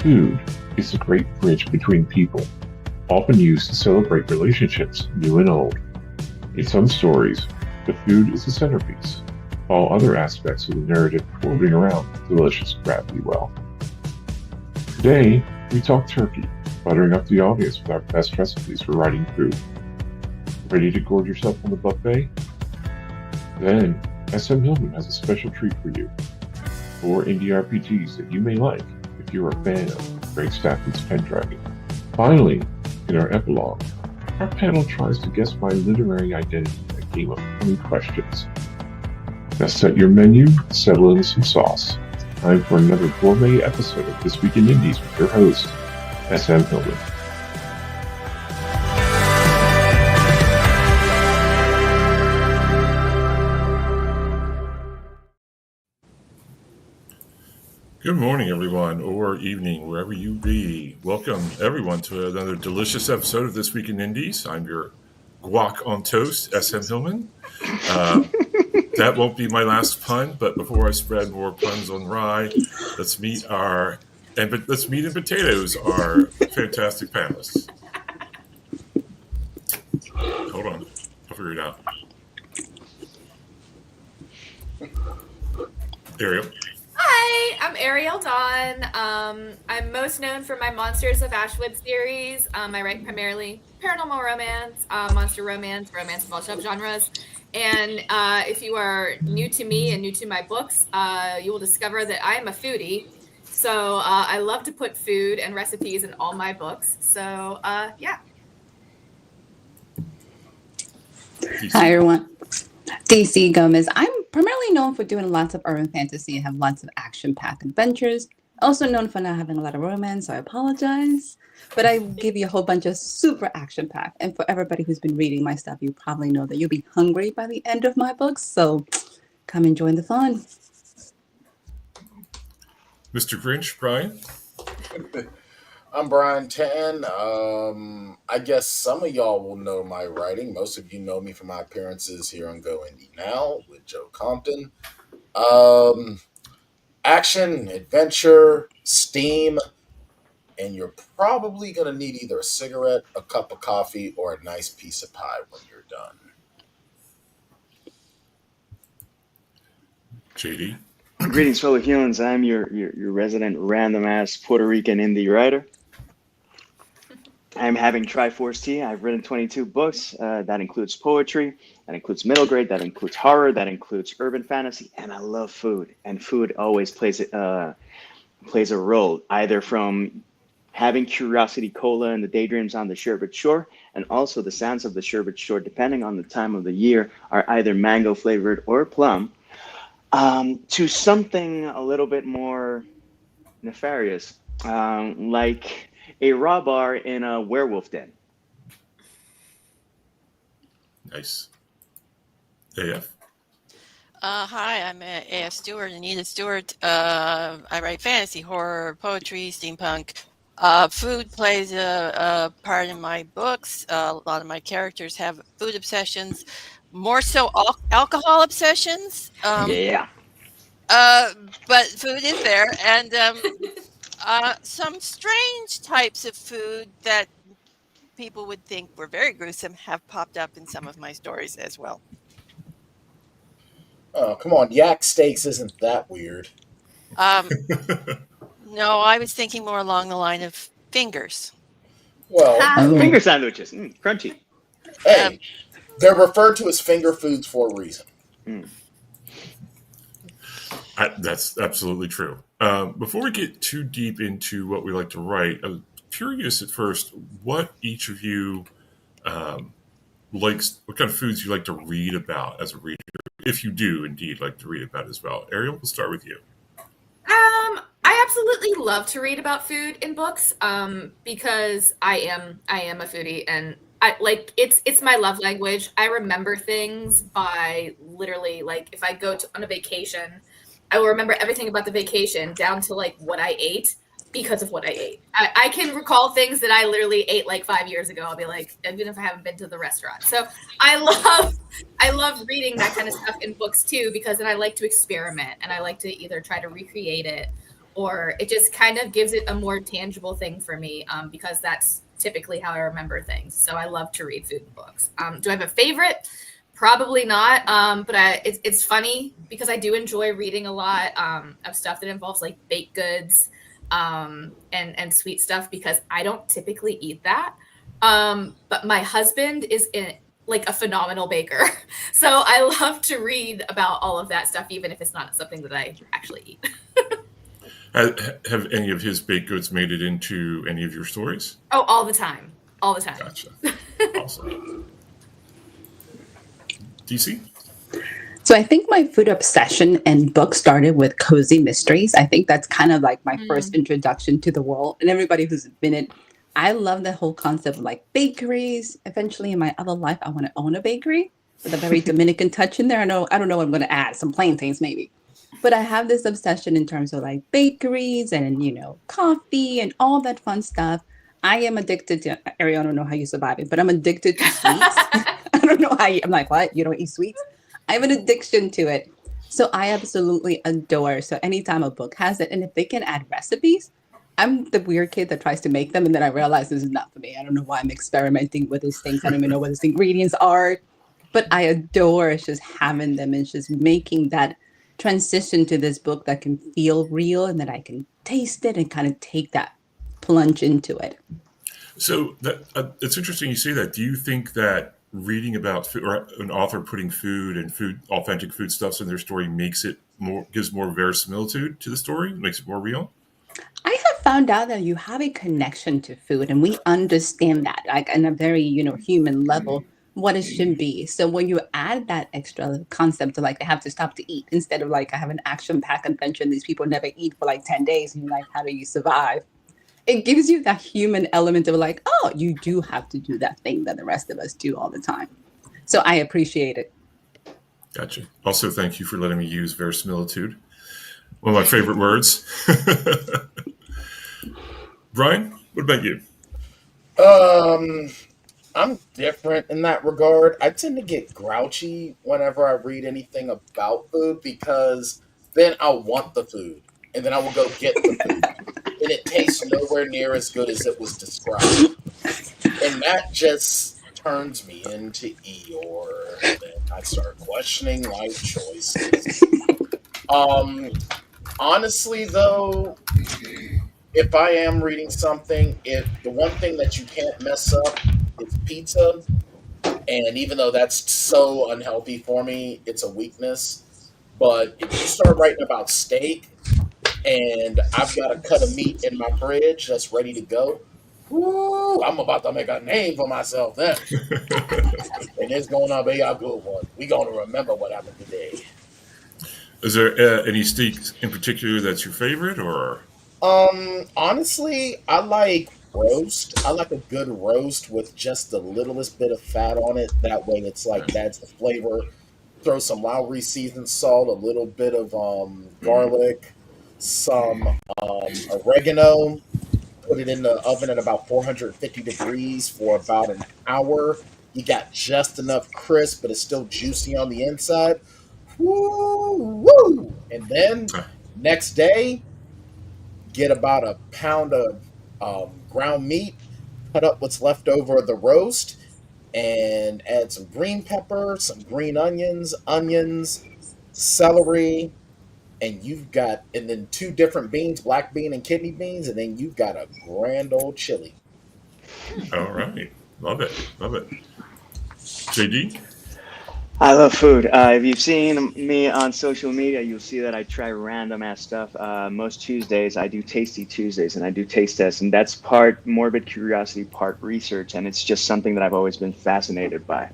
Food is a great bridge between people, often used to celebrate relationships, new and old. In some stories, the food is the centerpiece, while other aspects of the narrative orbit around delicious gravity well. Today, we talk turkey, buttering up the audience with our best recipes for writing food. Ready to gorge yourself on the buffet? Then, SM Hillman has a special treat for you. 4 indie RPGs that you may like if you're a fan of Greg Stafford's Pendragon. Finally, in our epilogue, our panel tries to guess my literary identity in a game of funny questions. Now set your menu, settle in some sauce. Time for another gourmet episode of This Week in Indies with your host, SM Hillman. Good morning, everyone, or evening, wherever you be. Welcome, everyone, to another delicious episode of This Week in Indies. I'm your guac on toast, SM Hillman. That won't be my last pun, but before I spread more puns on rye, let's meet in potatoes our fantastic panelists. Hold on, I'll figure it out. Ariel. Hi, I'm Ariel Dawn. I'm most known for my Monsters of Ashwood series. I write primarily paranormal romance, monster romance of all subgenres. And if you are new to me and new to my books, you will discover that I am a foodie. So I love to put food and recipes in all my books. So yeah. Hi, everyone. DC Gomez. I'm primarily known for doing lots of urban fantasy and have lots of action-packed adventures. Also known for not having a lot of romance, so I apologize. But I give you a whole bunch of super action-packed. And for everybody who's been reading my stuff, you probably know that you'll be hungry by the end of my books. So come and join the fun. Mr. Grinch, Brian. I'm Brian Tan. I guess some of y'all will know my writing. Most of you know me from my appearances here on Go Indie Now with Joe Compton. Action, adventure, steam, and you're probably going to need either a cigarette, a cup of coffee, or a nice piece of pie when you're done. JD. Greetings, fellow humans. I'm your resident random-ass Puerto Rican indie writer. I'm having Triforce Tea. I've written 22 books. That includes poetry, that includes middle grade, that includes horror, that includes urban fantasy, and I love food. And food always plays a role, either from having Curiosity Cola and the Daydreams on the Sherbet Shore, and also the sounds of the Sherbet Shore, depending on the time of the year, are either mango flavored or plum, to something a little bit more nefarious, like a raw bar in a werewolf den. Nice. AF. Hi, I'm AF Stewart, Anita Stewart. I write fantasy, horror, poetry, steampunk. Food plays a part in my books. A lot of my characters have food obsessions, more so alcohol obsessions. Yeah. But food is there, and some strange types of food that people would think were very gruesome have popped up in some of my stories as well. Oh, come on. Yak steaks isn't that weird. No, I was thinking more along the line of fingers. Well, Finger sandwiches, crunchy. hey, they're referred to as finger foods for a reason. That's absolutely true. Before we get too deep into what we like to write, I'm curious at first what each of you likes, what kind of foods you like to read about as a reader, if you do indeed like to read about as well. Ariel, we'll start with you. I absolutely love to read about food in books because I am a foodie, and it's my love language. I remember things by literally, like, if I go on a vacation, I will remember everything about the vacation down to like what I ate because of what I ate. I can recall things that I literally ate like 5 years ago. I'll be like, even if I haven't been to the restaurant. So I love reading that kind of stuff in books too, because then I like to experiment and I like to either try to recreate it or it just kind of gives it a more tangible thing for me, because that's typically how I remember things. So I love to read food and books. Do I have a favorite? Probably not, but it's funny because I do enjoy reading a lot of stuff that involves like baked goods and sweet stuff, because I don't typically eat that. But my husband is like a phenomenal baker. So I love to read about all of that stuff, even if it's not something that I actually eat. Have any of his baked goods made it into any of your stories? Oh, all the time. All the time. Gotcha. Awesome. DC? So I think my food obsession and book started with cozy mysteries. I think that's kind of like my first introduction to the world. And everybody who's been in, I love the whole concept of like bakeries. Eventually in my other life, I want to own a bakery with a very Dominican touch in there. I don't know what I'm going to add, some plantains maybe. But I have this obsession in terms of like bakeries and, coffee and all that fun stuff. I am addicted to, Ariel, I don't know how you survive it, but I'm addicted to sweets. I don't know how I'm like, what? You don't eat sweets? I have an addiction to it. So I absolutely adore. So anytime a book has it, and if they can add recipes, I'm the weird kid that tries to make them. And then I realize this is not for me. I don't know why I'm experimenting with these things. I don't even know what these ingredients are. But I adore just having them and just making that transition to this book that can feel real and that I can taste it and kind of take that plunge into it. So that it's interesting you say that. Do you think that reading about food, or an author putting food and authentic foodstuffs in their story, gives more verisimilitude to the story, makes it more real? I have found out that you have a connection to food, and we understand that, like on a very, human level, what it should be. So when you add that extra concept to like they have to stop to eat instead of like I have an action-packed adventure and these people never eat for like 10 days, and you're like, how do you survive? It gives you that human element of like, oh, you do have to do that thing that the rest of us do all the time. So I appreciate it. Gotcha. Also, thank you for letting me use verisimilitude. One of my favorite words. Brian, what about you? I'm different in that regard. I tend to get grouchy whenever I read anything about food because then I'll want the food and then I will go get the food. And it tastes nowhere near as good as it was described. And that just turns me into Eeyore. Then I start questioning life choices. Honestly, though, if I am reading something, if the one thing that you can't mess up is pizza, and even though that's so unhealthy for me, it's a weakness. But if you start writing about steak, and I've got a cut of meat in my fridge that's ready to go, woo, I'm about to make a name for myself then. And it's going to be a good one. We're going to remember what happened today. Is there any steak in particular that's your favorite, or? Honestly, I like roast. I like a good roast with just the littlest bit of fat on it. That way it's like that's the flavor. Throw some Lowry seasoned salt, a little bit of garlic, some oregano, put it in the oven at about 450 degrees for about an hour. You got just enough crisp, but it's still juicy on the inside. Woo, woo! And then next day, get about a pound of ground meat, cut up what's left over of the roast, and add some green pepper, some green onions, celery, and then two different beans, black bean and kidney beans, and then you've got a grand old chili. All right. Love it. JD? I love food. If you've seen me on social media, you'll see that I try random ass stuff. Most Tuesdays, I do Tasty Tuesdays, and I do taste tests, and that's part morbid curiosity, part research, and it's just something that I've always been fascinated by.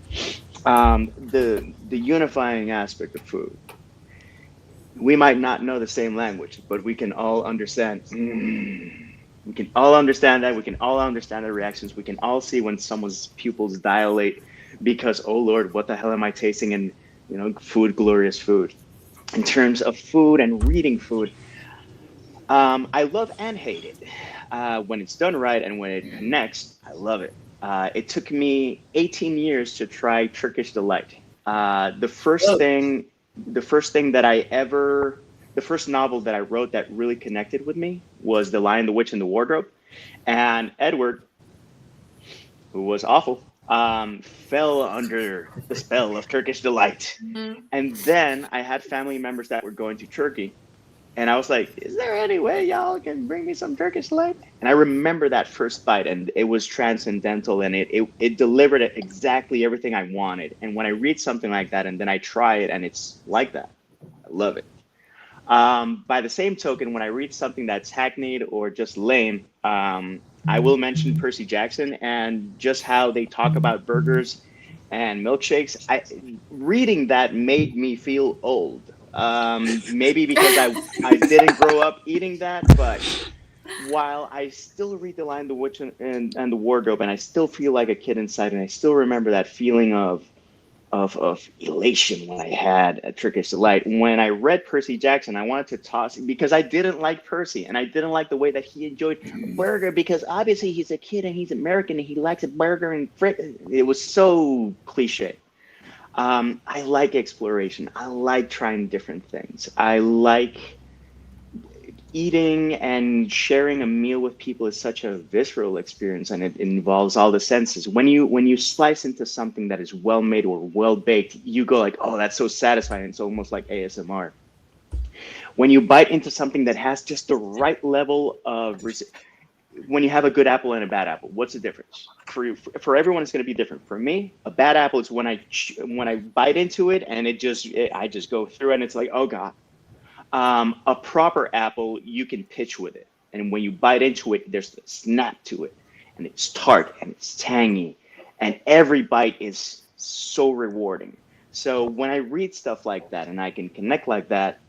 The unifying aspect of food. We might not know the same language, but we can all understand. We can all understand that. We can all understand the reactions. We can all see when someone's pupils dilate because, oh Lord, what the hell am I tasting? And food, glorious food. In terms of food and reading food, I love and hate it. When it's done right and when it connects, I love it. It took me 18 years to try Turkish Delight. The first thing that I ever the first novel that I wrote that really connected with me was The Lion, the Witch, and the Wardrobe. And Edward, who was awful, fell under the spell of Turkish delight. Mhm. And then I had family members that were going to Turkey. And I was like, is there any way y'all can bring me some Turkish delight? And I remember that first bite, and it was transcendental, and it delivered exactly everything I wanted. And when I read something like that and then I try it and it's like that, I love it. By the same token, when I read something that's hackneyed or just lame, I will mention Percy Jackson and just how they talk about burgers and milkshakes. Reading that made me feel old. Maybe because I didn't grow up eating that, but while I still read The Lion, the Witch, and the Wardrobe, and I still feel like a kid inside, and I still remember that feeling of elation when I had a Turkish delight. When I read Percy Jackson, I wanted to toss because I didn't like Percy, and I didn't like the way that he enjoyed a burger because obviously he's a kid and he's American and he likes a burger and it was so cliche. I like exploration. I like trying different things. I like eating and sharing a meal with people is such a visceral experience, and it involves all the senses. When you slice into something that is well made or well baked, you go like, oh, that's so satisfying. It's almost like ASMR. When you bite into something that has just the right level of when you have a good apple and a bad apple, what's the difference? For everyone, it's going to be different. For me, a bad apple is when I bite into it and I just go through it and it's like, oh God. A proper apple, you can pitch with it. And when you bite into it, there's a snap to it. And it's tart and it's tangy. And every bite is so rewarding. So when I read stuff like that and I can connect like that,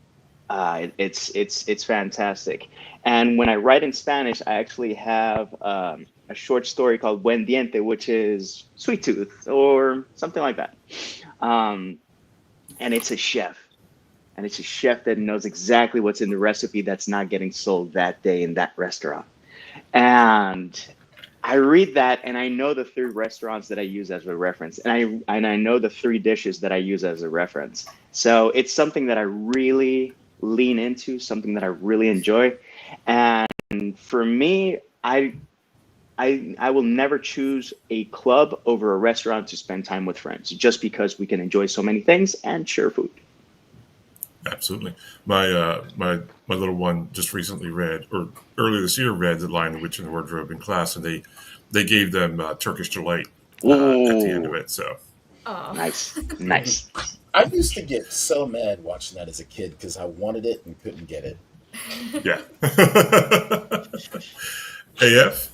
it's fantastic. And when I write in Spanish, I actually have a short story called Buen Diente, which is sweet tooth or something like that. And it's a chef. And it's a chef that knows exactly what's in the recipe that's not getting sold that day in that restaurant. And I read that and I know the 3 restaurants that I use as a reference. And I know the 3 dishes that I use as a reference. So it's something that I really lean into, something that I really enjoy. And for me, I will never choose a club over a restaurant to spend time with friends, just because we can enjoy so many things and share food. Absolutely. My little one just recently read, or earlier this year read, The Lion, the Witch, and the Wardrobe in class, and they gave them Turkish delight at the end of it. So Nice. I used to get so mad watching that as a kid because I wanted it and couldn't get it. Yeah. AF?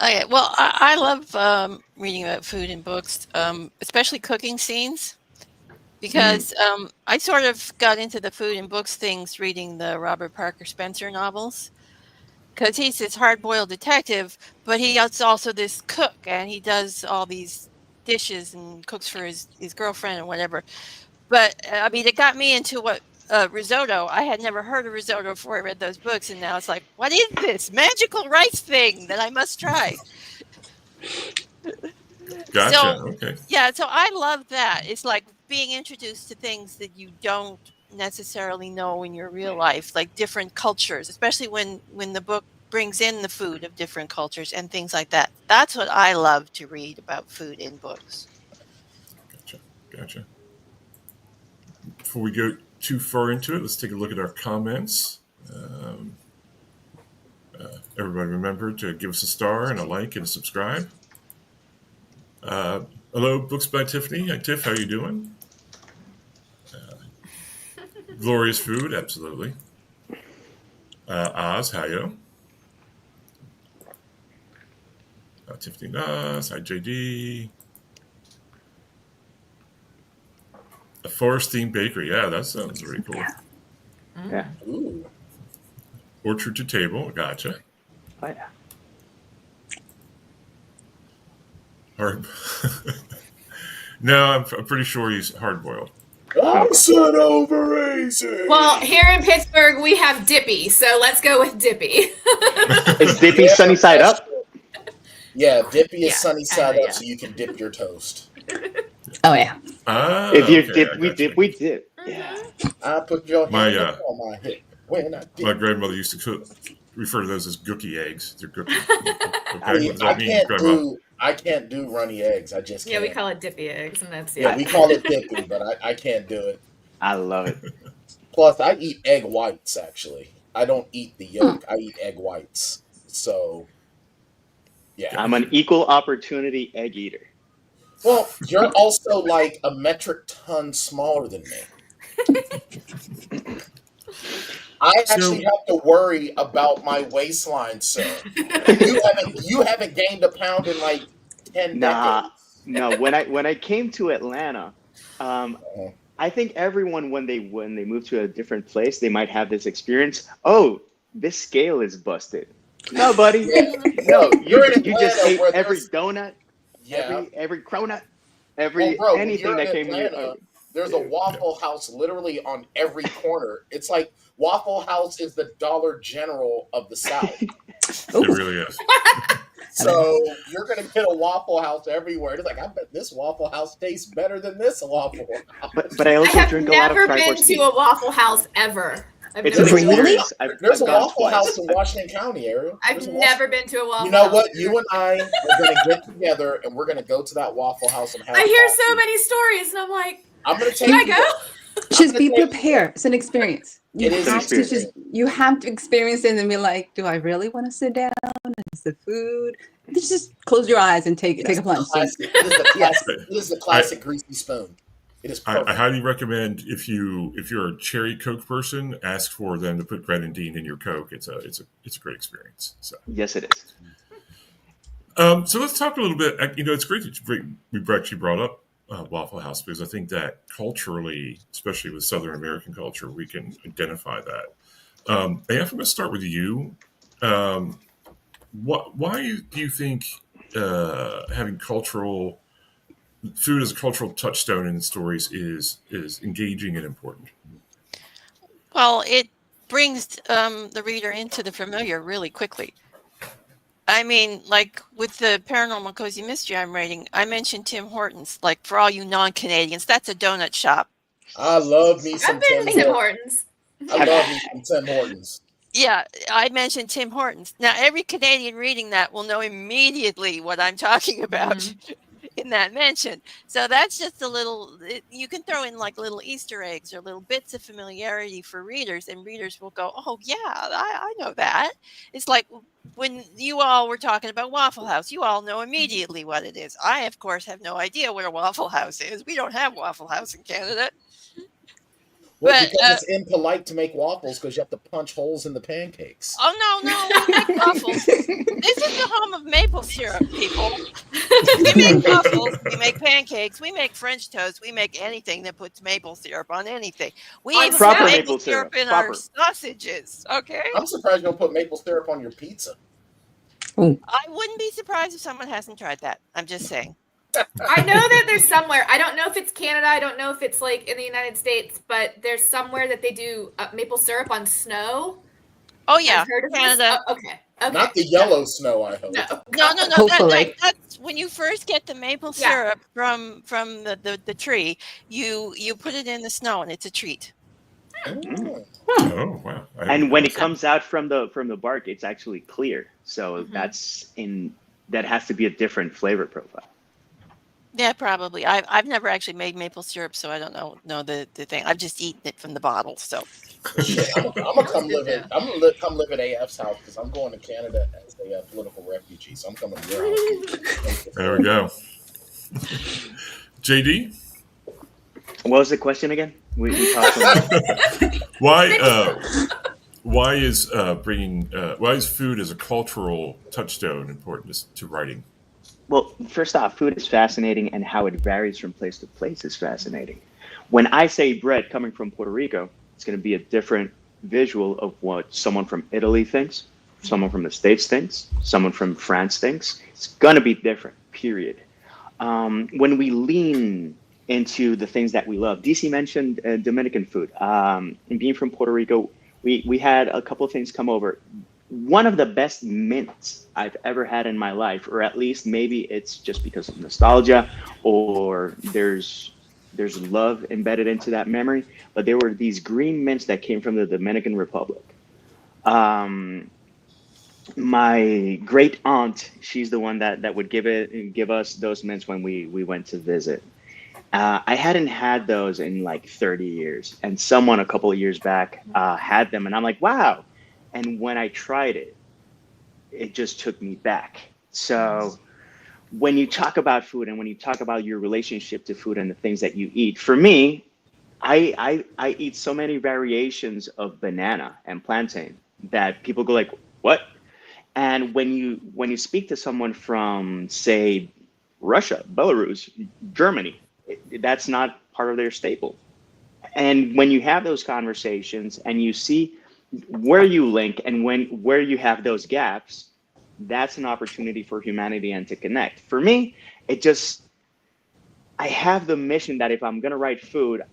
Okay, well, I love reading about food in books, especially cooking scenes. Because I sort of got into the food and books things reading the Robert Parker Spencer novels. Because he's this hard-boiled detective, but he is also this cook, and he does all these dishes and cooks for his girlfriend and whatever. But, I mean, it got me into what risotto. I had never heard of risotto before I read those books, and now it's like, what is this magical rice thing that I must try? Gotcha. So, okay. Yeah, so I love that. It's like being introduced to things that you don't necessarily know in your real life, like different cultures, especially when the book brings in the food of different cultures and things like that. That's what I love to read about food in books. Gotcha. Before we go too far into it, let's take a look at our comments. Everybody remember to give us a star and a like and a subscribe. Hello, Books by Tiffany. Hi, Tiff. How you doing? Glorious food, absolutely. Oz, how you? Tiffany Nas. Hi, JD. A forest-themed bakery. Yeah, that sounds very cool. Yeah. Ooh. Orchard to table. Gotcha. Oh, yeah. Hard. No, I'm pretty sure he's hard-boiled. I said over easy. Well, here in Pittsburgh, we have Dippy, so let's go with Dippy. Is Dippy sunny side up? Yeah, Dippy is Yeah, sunny side yeah. up, so you can dip your toast. Oh yeah. If you okay, dip, I we got dip, you. we dip. Yeah. I put your My, hand on my hip when I did. My grandmother used to refer to those as gookie eggs. They're gookie. Okay, See, what does that mean, Grandma? I can't do runny eggs. I just Yeah, can't. we call it dippy eggs, and that's Yeah, we call it dippy, but I can't do it. I love it. Plus, I eat egg whites. Actually, I don't eat the Hmm. yolk. I eat egg whites. So, yeah. I'm an equal opportunity egg eater. Well, you're also like a metric ton smaller than me. I actually have to worry about my waistline, sir. You haven't gained a pound in like 10 Nah, decades. no. When I came to Atlanta, Uh-huh. I think everyone when they move to a different place, they might have this experience. Oh, this scale is busted. No, buddy. Yeah. No, You're in you just Atlanta ate where every there's donut, yeah. every cronut, Well, bro, when anything you're in that came in your Atlanta, there's a yeah. Waffle House literally on every corner. It's like Waffle House is the Dollar General of the South. It really is. So you're gonna get a Waffle House everywhere. It's like I bet this Waffle House tastes better than this Waffle House. But I I also have drink a lot of never been Tri-Force to tea. a Waffle House ever. I've It's never an been to Really? experience. There's a I've gone Waffle twice. House in Washington County, Ariel. I've There's a never been to a Waffle House. You know what? ever. You and I are gonna get together and we're gonna go to that Waffle House and have I hear so coffee. many stories, and I'm like, I'm gonna take should I you. go? Just be I'm gonna take prepared. It's an experience. You It is an have to just experience. you have to experience it and be like, do I really want to sit down? Is the food? Just close your eyes and take a plunge. Classic. It is a Yes. classic. It is a classic greasy spoon. It is I perfect. highly recommend if you're a cherry Coke person, ask for them to put grenadine in your Coke. It's a great experience. So. Yes, it is. So let's talk a little bit. It's great that we actually brought up Waffle House because I think that culturally, especially with Southern American culture, we can identify that. AF, I'm going to start with you. Why do you think having food as a cultural touchstone in stories is engaging and important? Well, it brings the reader into the familiar really quickly. I mean, like with the paranormal cozy mystery I'm writing, I mentioned Tim Hortons. Like for all you non-Canadians, that's a donut shop. I love me some I've been to Tim Tim Hortons. Hortons. I love me some Tim Hortons. Yeah, I mentioned Tim Hortons. Now, every Canadian reading that will know immediately what I'm talking about in that mention. So that's just a little, you can throw in like little Easter eggs or little bits of familiarity for readers, and readers will go, oh, yeah, I know that. It's like when you all were talking about Waffle House, you all know immediately what it is. I, of course, have no idea what a Waffle House is. We don't have Waffle House in Canada. Well, But, because it's impolite to make waffles because you have to punch holes in the pancakes. Oh, no, we make waffles. This is the home of maple syrup, people. We make waffles, we make pancakes, we make French toast, we make anything that puts maple syrup on anything. We even Proper put maple maple syrup syrup, in our proper. sausages, okay? I'm surprised you don't put maple syrup on your pizza. I wouldn't be surprised if someone hasn't tried that. I'm just saying. I know that there's somewhere. I don't know if it's Canada. I don't know if it's like in the United States, but there's somewhere that they do maple syrup on snow. Oh, yeah, I've heard of Canada. this. Oh, okay. Not the yellow snow, I hope. No. No. Hopefully. That's when you first get the maple syrup from the tree. You put it in the snow, and it's a treat. Mm. Oh wow! And when it comes out from the bark, it's actually clear. So that has to be a different flavor profile. Yeah, probably. I've never actually made maple syrup, so I don't know the thing. I've just eaten it from the bottle. So Shit, I'm gonna come live at AF's house because I'm going to Canada as a political refugee. So I'm coming to your house. There we go. JD, What was the question again? We talked about why is food as a cultural touchstone important to writing? Well, first off, food is fascinating, and how it varies from place to place is fascinating. When I say bread coming from Puerto Rico, it's going to be a different visual of what someone from Italy thinks, someone from the States thinks, someone from France thinks. It's going to be different, period. When we lean into the things that we love, DC mentioned Dominican food. And being from Puerto Rico, we had a couple of things come over. One of the best mints I've ever had in my life, or at least maybe it's just because of nostalgia, or there's There's love embedded into that memory. But there were these green mints that came from the Dominican Republic. My great aunt, she's the one that would give us those mints when we went to visit. I hadn't had those in like 30 years, and someone a couple of years back had them, and I'm like, wow. And when I tried it, it just took me back. So when you talk about food and when you talk about your relationship to food and the things that you eat, for me, I eat so many variations of banana and plantain that people go like, what? And when you speak to someone from, say, Russia, Belarus, Germany, that's not part of their staple. And when you have those conversations and you see where you link and where you have those gaps, that's an opportunity for humanity and to connect. For me, I have the mission that if I'm gonna write food,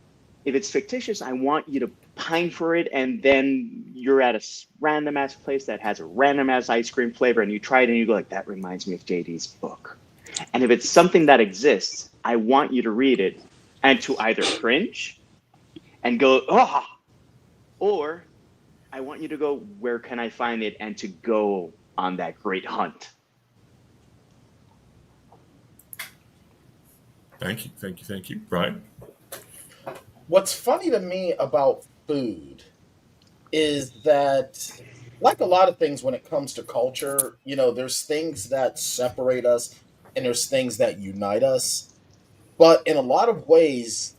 if it's fictitious, I want you to pine for it, and then you're at a random ass place that has a random ass ice cream flavor, and you try it and you go like, that reminds me of JD's book. And if it's something that exists, I want you to read it and to either cringe and go, oh, or I want you to go, where can I find it, and to go on that great hunt. Thank you. Brian? What's funny to me about food is that, like a lot of things when it comes to culture, there's things that separate us and there's things that unite us. But in a lot of ways,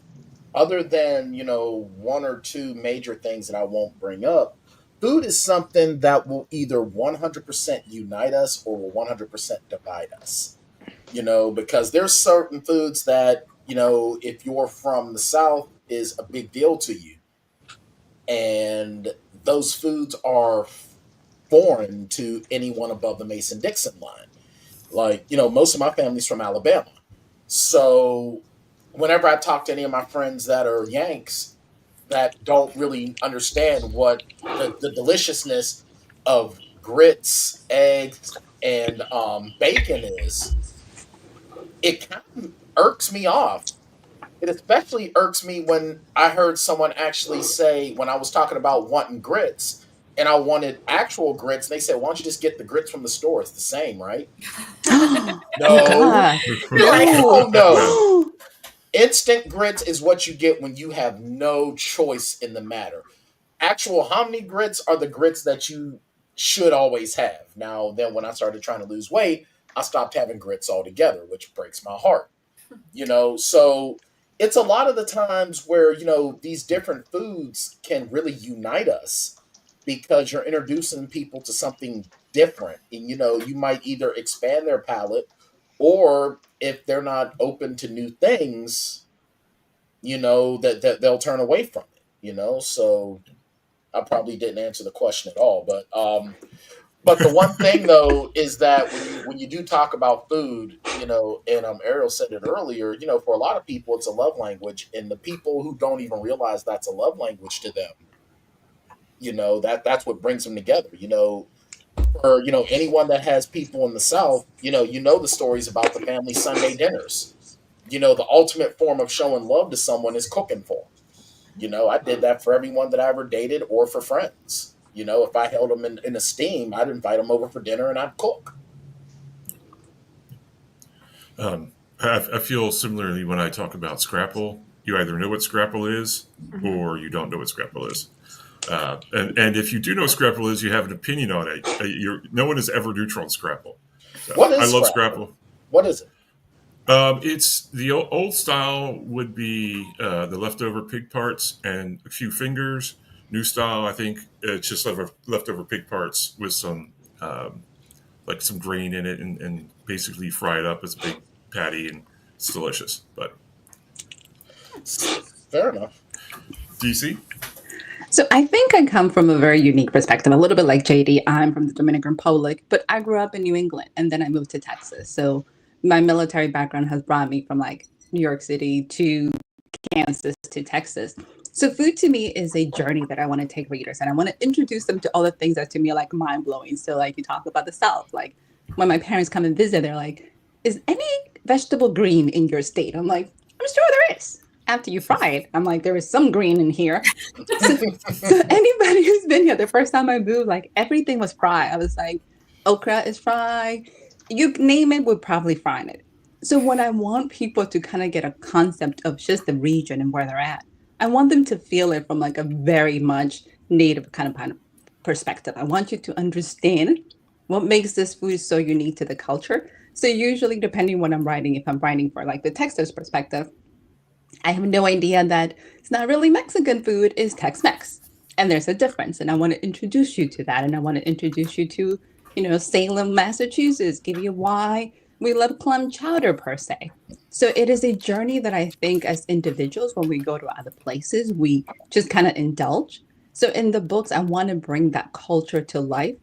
other than, one or two major things that I won't bring up, food is something that will either 100% unite us or will 100% divide us. Because there's certain foods that, if you're from the South, is a big deal to you. And those foods are foreign to anyone above the Mason-Dixon line. Like, most of my family's from Alabama. So whenever I talk to any of my friends that are Yanks that don't really understand what the deliciousness of grits, eggs, and bacon is, it kind of irks me off. It especially irks me when I heard someone actually say, when I was talking about wanting grits, and I wanted actual grits, and they said, why don't you just get the grits from the store? It's the same, right? Oh, No. God. No. Instant grits is what you get when you have no choice in the matter. Actual hominy grits are the grits that you should always have. Now, then when I started trying to lose weight, I stopped having grits altogether, which breaks my heart. So it's a lot of the times where, these different foods can really unite us because you're introducing people to something different. And, you might either expand their palate, or if they're not open to new things, that they'll turn away from it, So I probably didn't answer the question at all. But the one thing though is that when you do talk about food, and Ariel said it earlier, for a lot of people it's a love language, and the people who don't even realize that's a love language to them, that's what brings them together. For anyone that has people in the South, the stories about the family Sunday dinners. The ultimate form of showing love to someone is cooking for them. I did that for everyone that I ever dated or for friends. If I held them in esteem, I'd invite them over for dinner and I'd cook. I feel similarly when I talk about Scrapple. You either know what Scrapple is or you don't know what Scrapple is. And if you do know what Scrapple is, you have an opinion on it. No one is ever neutral on Scrapple. So What is I love Scrapple? Scrapple. What is it? It's the old style would be the leftover pig parts and a few fingers. New style, I think it's just leftover pig parts with some like some grain in it, and basically fry it up as a big patty, and it's delicious. But Fair enough. DC? So I think I come from a very unique perspective, a little bit like JD. I'm from the Dominican Republic, but I grew up in New England and then I moved to Texas. So my military background has brought me from like New York City to Kansas to Texas. So food to me is a journey that I want to take readers, and I want to introduce them to all the things that to me are like mind blowing. So like you talk about the South, like when my parents come and visit, they're like, is any vegetable green in your state? I'm like, I'm sure there is. after you fry it. I'm like, there is some green in here. So anybody who's been here, the first time I moved, like everything was fried. I was like, okra is fried. You name it, we're probably frying it. So when I want people to kind of get a concept of just the region and where they're at, I want them to feel it from like a very much native kind of perspective. I want you to understand what makes this food so unique to the culture. So usually, depending what I'm writing, if I'm writing for like the Texas perspective, I have no idea that it's not really Mexican food, it's Tex-Mex. And there's a difference. And I want to introduce you to that. And I want to introduce you to, Salem, Massachusetts, give you why we love clam chowder per se. So it is a journey that I think as individuals, when we go to other places, we just kind of indulge. So in the books, I want to bring that culture to life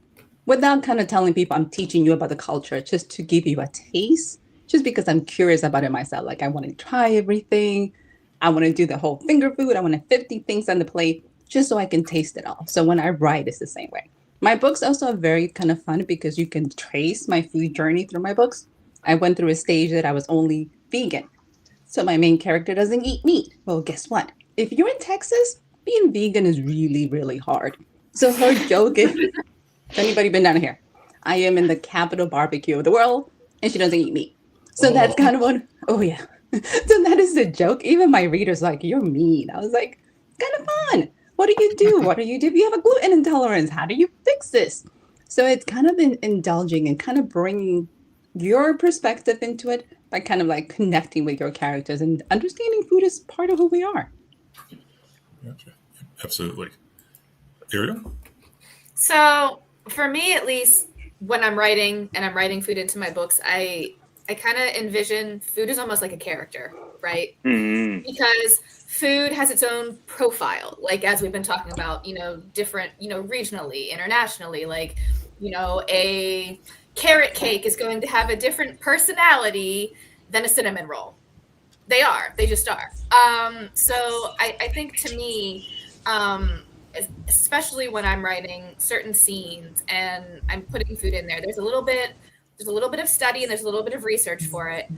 without kind of telling people I'm teaching you about the culture, just to give you a taste, just because I'm curious about it myself. Like I want to try everything. I want to do the whole finger food. I want to 50 things on the plate just so I can taste it all. So when I write, it's the same way. My books also are very kind of fun because you can trace my food journey through my books. I went through a stage that I was only vegan. So my main character doesn't eat meat. Well, guess what? If you're in Texas, being vegan is really, really hard. So her joke is, has anybody been down here? I am in the capital barbecue of the world, and she doesn't eat meat. So that's kind of one. Oh, yeah. So that is the joke. Even my readers like, you're mean. I was like, kind of fun. What do you do? What do you do if you have a gluten intolerance? How do you fix this? So it's kind of been indulging and kind of bringing your perspective into it by kind of like connecting with your characters and understanding food is part of who we are. Gotcha. Absolutely. Ariel? So for me, at least, when I'm writing and I'm writing food into my books, I kind of envision food as almost like a character, right? Mm. Because food has its own profile, like as we've been talking about, different, regionally, internationally, like, a carrot cake is going to have a different personality than a cinnamon roll. They just are. So I think to me, especially when I'm writing certain scenes and I'm putting food in there, there's a little bit of study and there's a little bit of research for it,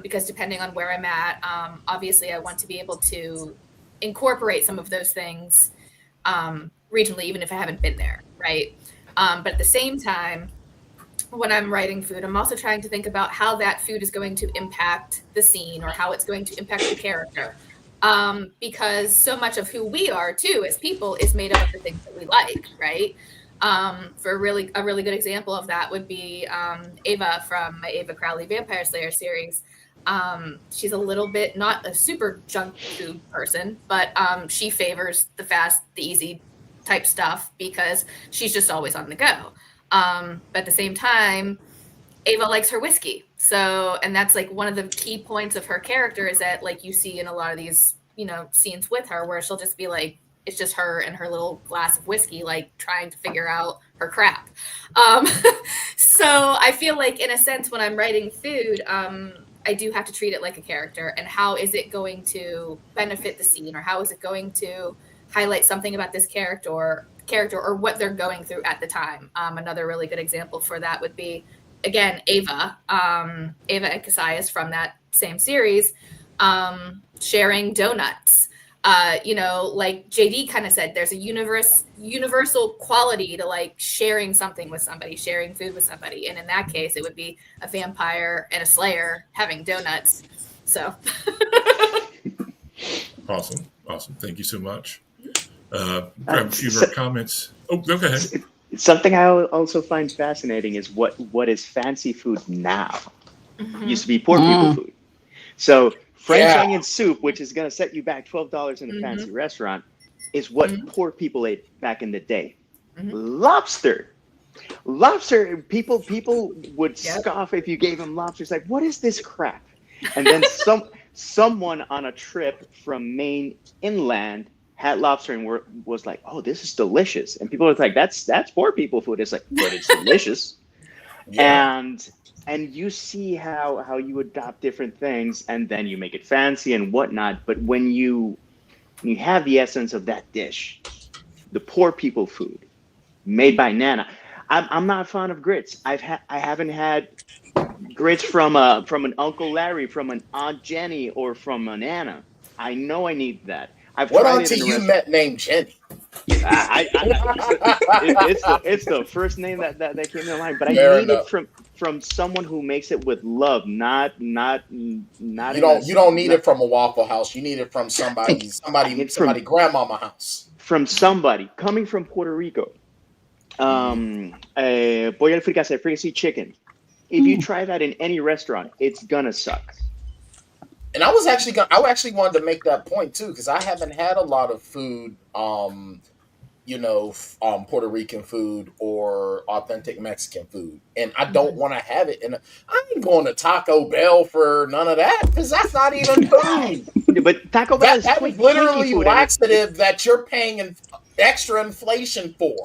because depending on where I'm at, obviously I want to be able to incorporate some of those things regionally, even if I haven't been there, right? But at the same time, when I'm writing food, I'm also trying to think about how that food is going to impact the scene or how it's going to impact the character. Because so much of who we are too as people is made up of the things that we like, right? For a really good example of that would be Ava from my Ava Crowley Vampire Slayer series. She's a little bit not a super junk food person, but she favors the fast, the easy type stuff because she's just always on the go. But at the same time, Ava likes her whiskey. So, and that's like one of the key points of her character is that like you see in a lot of these, scenes with her where she'll just be like, it's just her and her little glass of whiskey, like trying to figure out her crap. So I feel like in a sense, when I'm writing food, I do have to treat it like a character and how is it going to benefit the scene or how is it going to highlight something about this character or what they're going through at the time. Another really good example for that would be, again, Ava and Cassius from that same series, sharing donuts. Like JD kind of said, there's a universal quality to like sharing something with somebody, sharing food with somebody. And in that case, it would be a vampire and a slayer having donuts. So. Awesome. Thank you so much. Grab a few more comments. Oh, go ahead. Something I also find fascinating is what is fancy food now. Mm-hmm. Used to be poor people food. So French onion soup, which is going to set you back $12 in a fancy restaurant, is what poor people ate back in the day. Mm-hmm. Lobster. People would scoff if you gave them lobster. It's like, what is this crap? And then someone on a trip from Maine inland had lobster and was like, oh, this is delicious. And people are like, that's poor people food. It's like, but it's delicious. And you see how you adopt different things and then you make it fancy and whatnot. But when you have the essence of that dish, the poor people food made by Nana. I'm not fond of grits. I haven't had grits from an Uncle Larry, from an Aunt Jenny, or from a Nana. I know I need that. I've What tried it auntie in a you restaurant. met named Jenny? It's the first name that came to mind, but I Fair need it enough. from someone who makes it with love, not You in a don't need not, it from a Waffle House. You need it from I need somebody grandmama house. from somebody coming from Puerto Rico. Pollo al fricase, fricassee chicken. If you try that in any restaurant, it's gonna suck. And I actually wanted to make that point too, because I haven't had a lot of food, Puerto Rican food or authentic Mexican food, and I don't want to have it. And I ain't going to Taco Bell for none of that, because that's not even food. But Taco Bell is That is literally food, laxative that you're paying extra inflation for.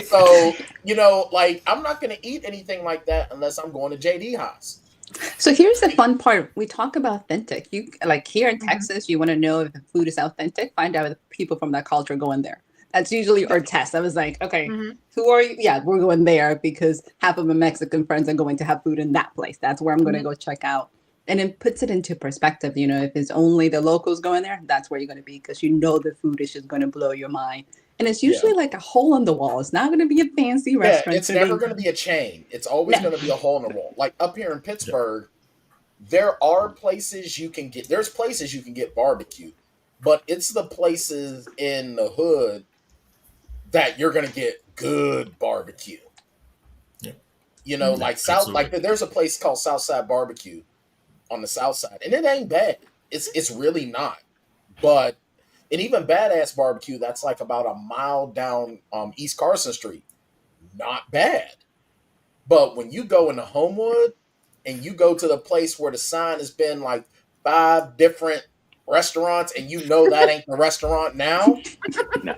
So I'm not going to eat anything like that unless I'm going to JD Haas. So here's the fun part. We talk about authentic. You like here in Texas, you want to know if the food is authentic, find out if people from that culture go in there. That's usually our test. I was like, okay, who are you? Yeah, we're going there because half of my Mexican friends are going to have food in that place. That's where I'm going to go check out. And it puts it into perspective. If it's only the locals going there, that's where you're going to be, because the food is just going to blow your mind. And it's usually like a hole in the wall. It's not going to be a fancy restaurant. It's never going to be a chain. It's always going to be a hole in the wall. Like up here in Pittsburgh, there are places you can get. There's places you can get barbecue, but it's the places in the hood that you're going to get good barbecue. Yeah. Like there's a place called Southside Barbecue on the South Side, and it ain't bad. It's really not. But and even Badass Barbecue, that's like about a mile down East Carson Street, not bad. But when you go into Homewood and you go to the place where the sign has been like 5 different restaurants, and that ain't the restaurant now, no,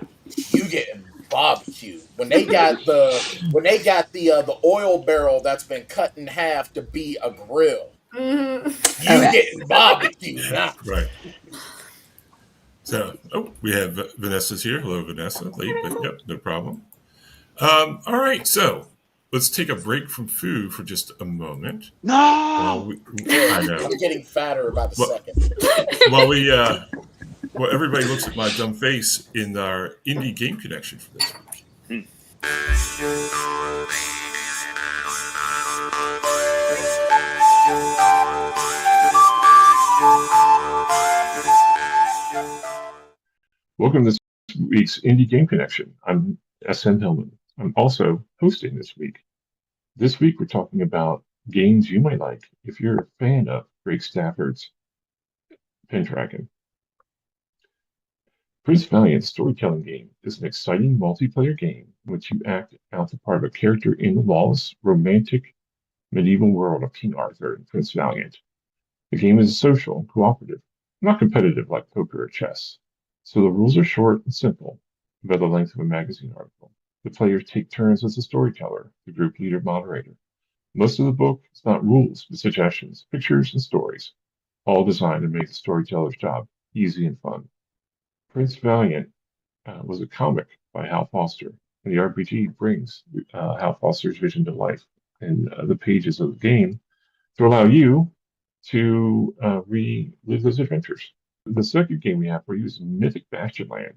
you getting barbecue. When they got the oil barrel that's been cut in half to be a grill, you getting barbecue now. Right. So, we have Vanessa's here. Hello, Vanessa. Late, but yep, no problem. All right, so let's take a break from food for just a moment. No, I know. I'm getting fatter about the second. While everybody looks at my dumb face in our indie game connection for this week. Welcome to this week's Indie Game Connection. I'm SM Hillman. I'm also hosting this week. This week we're talking about games you might like if you're a fan of Greg Stafford's Pendragon. Prince Valiant's storytelling game is an exciting multiplayer game in which you act out the part of a character in the lawless, romantic, medieval world of King Arthur and Prince Valiant. The game is social, cooperative, not competitive like poker or chess. So the rules are short and simple, about the length of a magazine article. The players take turns as the storyteller, the group leader, moderator. Most of the book is not rules, but suggestions, pictures, and stories, all designed to make the storyteller's job easy and fun. Prince Valiant was a comic by Hal Foster, and the RPG brings Hal Foster's vision to life in the pages of the game to allow you to relive those adventures. The second game we have for you is Mythic Bastionland,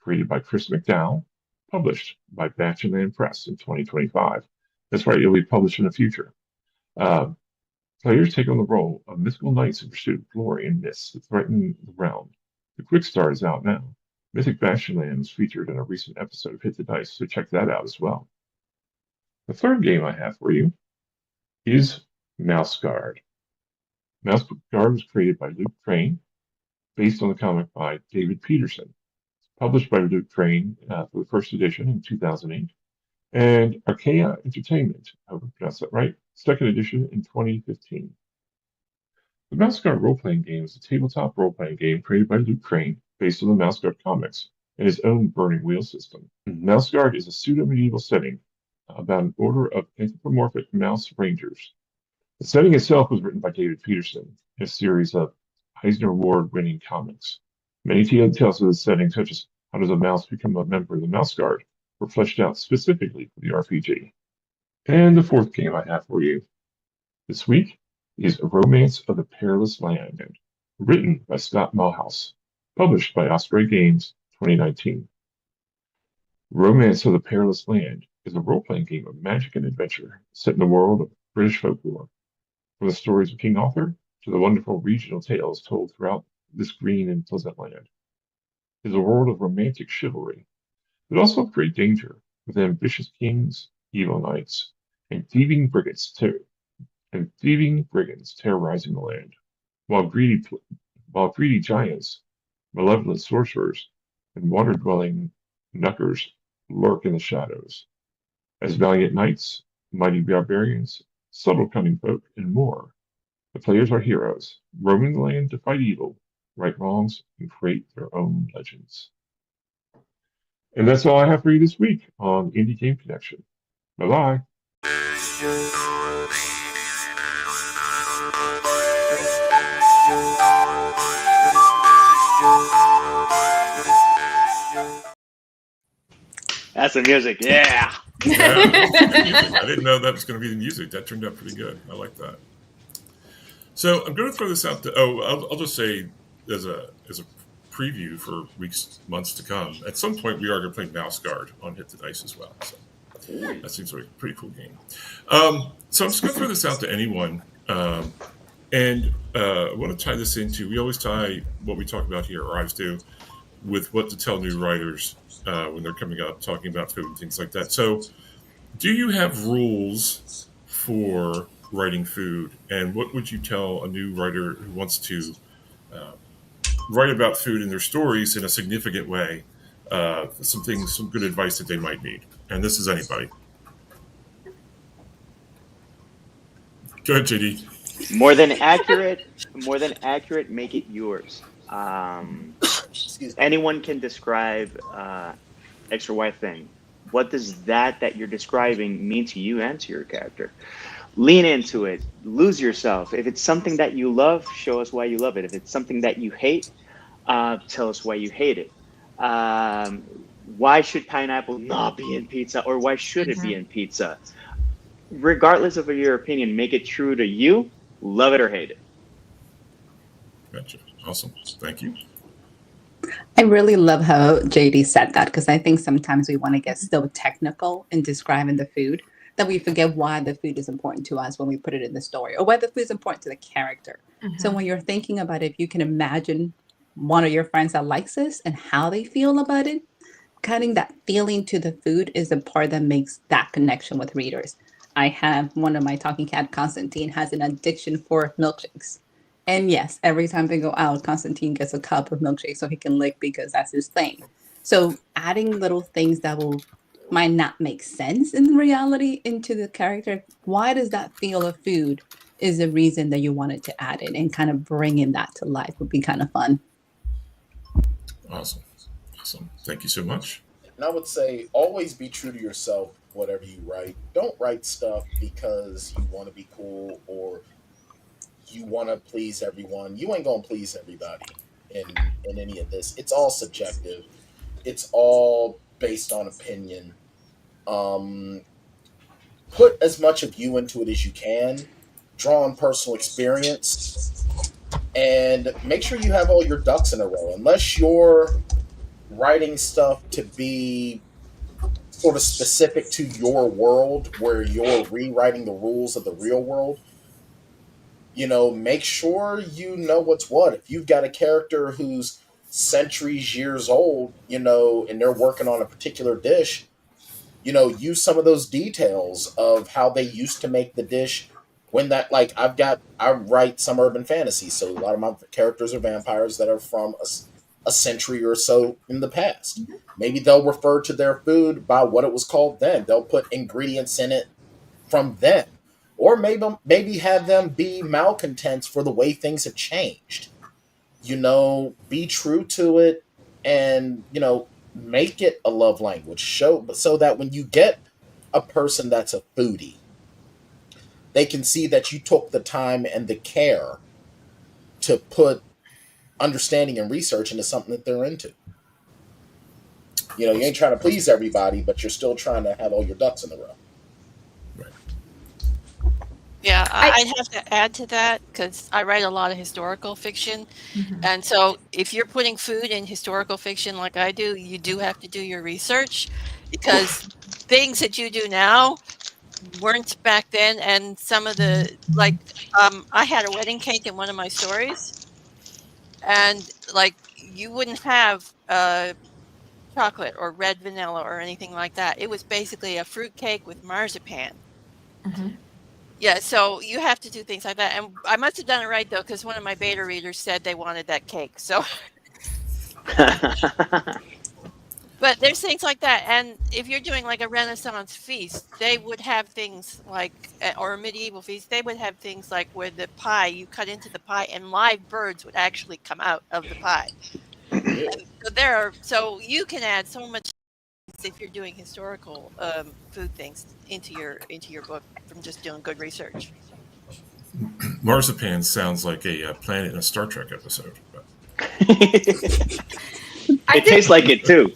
created by Chris McDowell, published by Bastionland Press in 2025. That's right, it'll be published in the future. Players take on the role of mythical knights in pursuit of glory and myths that threaten the realm. The quick start is out now. Mythic Bastionland was featured in a recent episode of Hit the Dice, so check that out as well. The third game I have for you is Mouse Guard. Mouse Guard was created by Luke Crane, based on the comic by David Peterson. It's published by Luke Crane for the first edition in 2008, and Archaea Entertainment, I hope I pronounced that right, second edition in 2015. The Mouse Guard role-playing game is a tabletop role-playing game created by Luke Crane, based on the Mouse Guard comics, and his own Burning Wheel system. Mouse Guard is a pseudo-medieval setting about an order of anthropomorphic mouse rangers. The setting itself was written by David Peterson in a series of Eisner Award-winning comics. Many details of the setting, such as how does a mouse become a member of the Mouse Guard, were fleshed out specifically for the RPG. And the fourth game I have for you this week is Romance of the Perilous Land. Written by Scott Malhouse. Published by Osprey Games 2019. Romance of the Perilous Land is a role-playing game of magic and adventure set in the world of British folklore. From the stories of King Arthur to the wonderful regional tales told throughout this green and pleasant land. It is a world of romantic chivalry, but also of great danger, with ambitious kings, evil knights, and thieving brigands terrorizing the land, while greedy giants, malevolent sorcerers, and water-dwelling knuckers lurk in the shadows. As valiant knights, mighty barbarians, subtle cunning folk, and more, the players are heroes, roaming the land to fight evil, right wrongs, and create their own legends. And that's all I have for you this week on Indie Game Connection. Bye-bye. That's the music. Yeah. I didn't know that was going to be the music. That turned out pretty good. I like that. So I'm going to throw this out. I'll just say as a preview for weeks, months to come. At some point, we are going to play Mouse Guard on Hit the Dice as well. So that seems like a pretty cool game. So I'm just going to throw this out to anyone. And I want to tie this into, we always tie what we talk about here, or I always do, with what to tell new writers when they're coming up, talking about food and things like that. So do you have rules for writing food? And what would you tell a new writer who wants to write about food in their stories in a significant way? Some good advice that they might need. And this is anybody. Go ahead, JD. More than accurate, make it yours. Anyone can describe X or Y thing. What does that you're describing mean to you and to your character? Lean into it. Lose yourself. If it's something that you love, show us why you love it. If it's something that you hate, tell us why you hate it. Why should pineapple not be in pizza, or why should it be in pizza? Regardless of your opinion, make it true to you. Love it or hate it. Gotcha. Awesome. Thank you. I really love how JD said that, because I think sometimes we want to get so technical in describing the food that we forget why the food is important to us when we put it in the story, or why the food is important to the character. So when you're thinking about it, if you can imagine one of your friends that likes this and how they feel about it, cutting that feeling to the food is the part that makes that connection with readers. I have one of my talking cat, Constantine, has an addiction for milkshakes. And yes, every time they go out, Constantine gets a cup of milkshake so he can lick, because that's his thing. So adding little things that might not make sense in reality into the character, why does that feel of food, is the reason that you wanted to add it, and kind of bringing that to life would be kind of fun. Awesome. Thank you so much. And I would say always be true to yourself, whatever you write. Don't write stuff because you want to be cool or you want to please everyone. You ain't going to please everybody in any of this. It's all subjective. It's all based on opinion. Put as much of you into it as you can. Draw on personal experience. And make sure you have all your ducks in a row. Unless you're writing stuff to be sort of specific to your world, where you're rewriting the rules of the real world, make sure you know what's what. If you've got a character who's centuries years old, and they're working on a particular dish, use some of those details of how they used to make the dish when that, like, I write some urban fantasy, so a lot of my characters are vampires that are from a century or so in the past. Maybe they'll refer to their food by what it was called then. They'll put ingredients in it from then. Or maybe have them be malcontents for the way things have changed. Be true to it, and, make it a love language. So that when you get a person that's a foodie, they can see that you took the time and the care to put understanding and research into something that they're into. You ain't trying to please everybody, but you're still trying to have all your ducks in a row. Right. Yeah, I'd have to add to that because I write a lot of historical fiction. Mhm. And so if you're putting food in historical fiction like I do, you do have to do your research because things that you do now weren't back then. And some of the, like, I had a wedding cake in one of my stories, and like, you wouldn't have chocolate or red vanilla or anything like that. It was basically a fruit cake with marzipan. Mhm. Yeah, so you have to do things like that, and I must have done it right though, because one of my beta readers said they wanted that cake. So, but there's things like that, and if you're doing like a Renaissance feast, they would have things like, or a medieval feast, they would have things like where the pie you cut into the pie, and live birds would actually come out of the pie. So you can add so much if you're doing historical food things into your book from just doing good research. Marzipan sounds like a planet in a Star Trek episode. But It tastes like it too.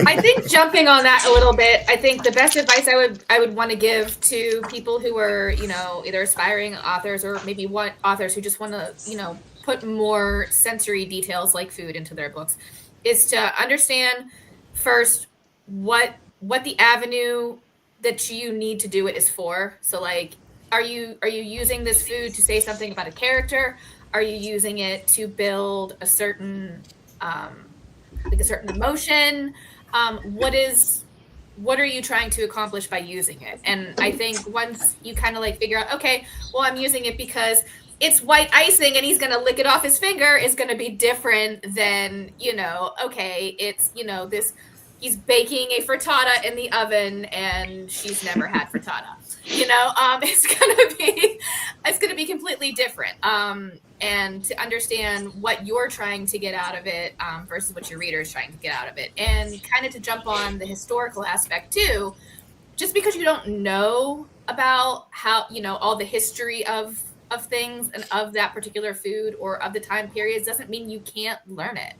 I think jumping on that a little bit, I think the best advice I would want to give to people who are, either aspiring authors or maybe authors who just want to, put more sensory details like food into their books is to understand first what the avenue that you need to do it is for. So like, are you using this food to say something about a character? Are you using it to build a certain like a certain emotion? What are you trying to accomplish by using it? And I think once you kind of like figure out, okay, well, I'm using it because it's white icing and he's going to lick it off his finger, is going to be different than, okay, it's, this, he's baking a frittata in the oven and she's never had frittata. It's going to be completely different. And to understand what you're trying to get out of it versus what your reader is trying to get out of it. And kind of to jump on the historical aspect too, just because you don't know about how, all the history of things and of that particular food or of the time periods doesn't mean you can't learn it.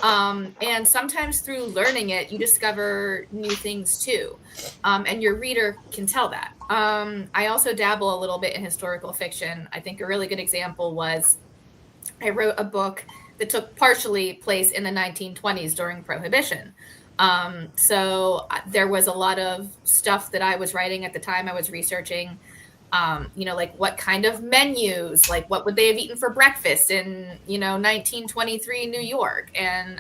And sometimes through learning it, you discover new things too. And your reader can tell that. I also dabble a little bit in historical fiction. I think a really good example was I wrote a book that took partially place in the 1920s during Prohibition. So there was a lot of stuff that I was writing at the time I was researching, like what kind of menus, like what would they have eaten for breakfast in, 1923 New York. And,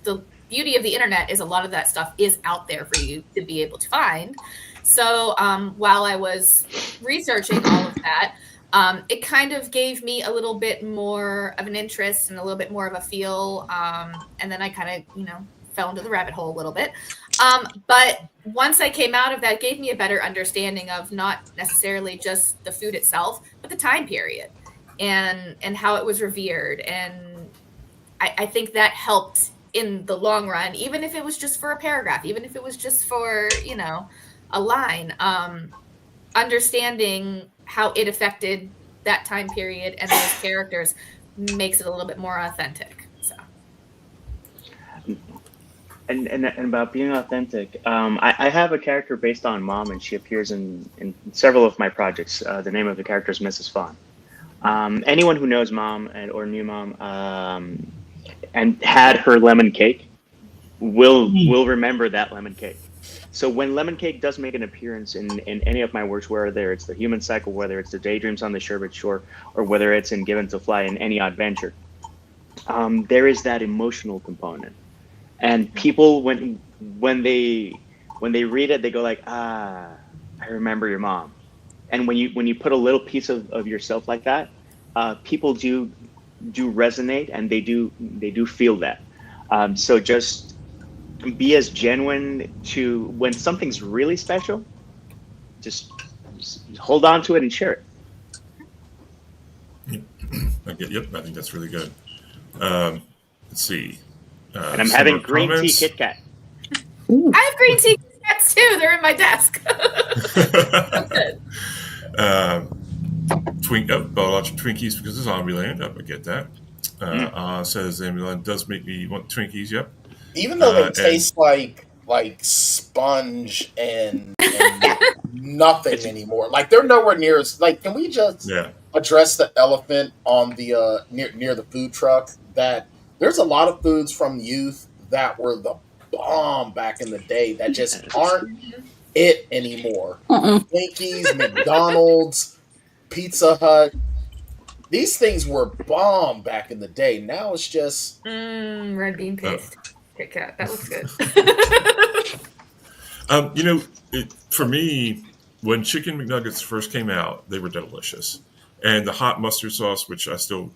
the beauty of the internet is a lot of that stuff is out there for you to be able to find. So while I was researching all of that, it kind of gave me a little bit more of an interest and a little bit more of a feel. And then I kind of, fell into the rabbit hole a little bit. But once I came out of that, it gave me a better understanding of not necessarily just the food itself, but the time period and how it was revered. And I think that helped in the long run, even if it was just for a paragraph, even if it was just for, a line, understanding how it affected that time period and those characters makes it a little bit more authentic. So. And about being authentic, I have a character based on Mom, and she appears in several of my projects. The name of the character is Mrs. Fawn. Anyone who knows Mom or knew Mom and had her lemon cake will remember that lemon cake. So when lemon cake does make an appearance in any of my works, whether it's the Human Cycle, whether it's the Daydreams on the Sherbet Shore, or whether it's in Given to Fly in Any Odd Venture, there is that emotional component. And people, when they read it, they go like, I remember your mom. And when you put a little piece of yourself like that, people do resonate, and they do feel that. So just be as genuine to when something's really special, just hold on to it and share it. Yep, I think that's really good. Let's see. And I'm having green tea Kit Kat. I have green tea Kit Kats too. They're in my desk. Biologic Twinkies because of Zombieland. I get that. Says Zombieland does make me want Twinkies. Yep. Even though they taste like sponge and nothing anymore. Like they're nowhere near as like. Can we just address the elephant on the near the food truck? That there's a lot of foods from youth that were the bomb back in the day that just aren't it anymore. Twinkies, McDonald's, Pizza Hut. These things were bomb back in the day. Now it's just red bean paste. Kit Kat. That looks good. For me, when chicken McNuggets first came out, they were delicious, and the hot mustard sauce, which I still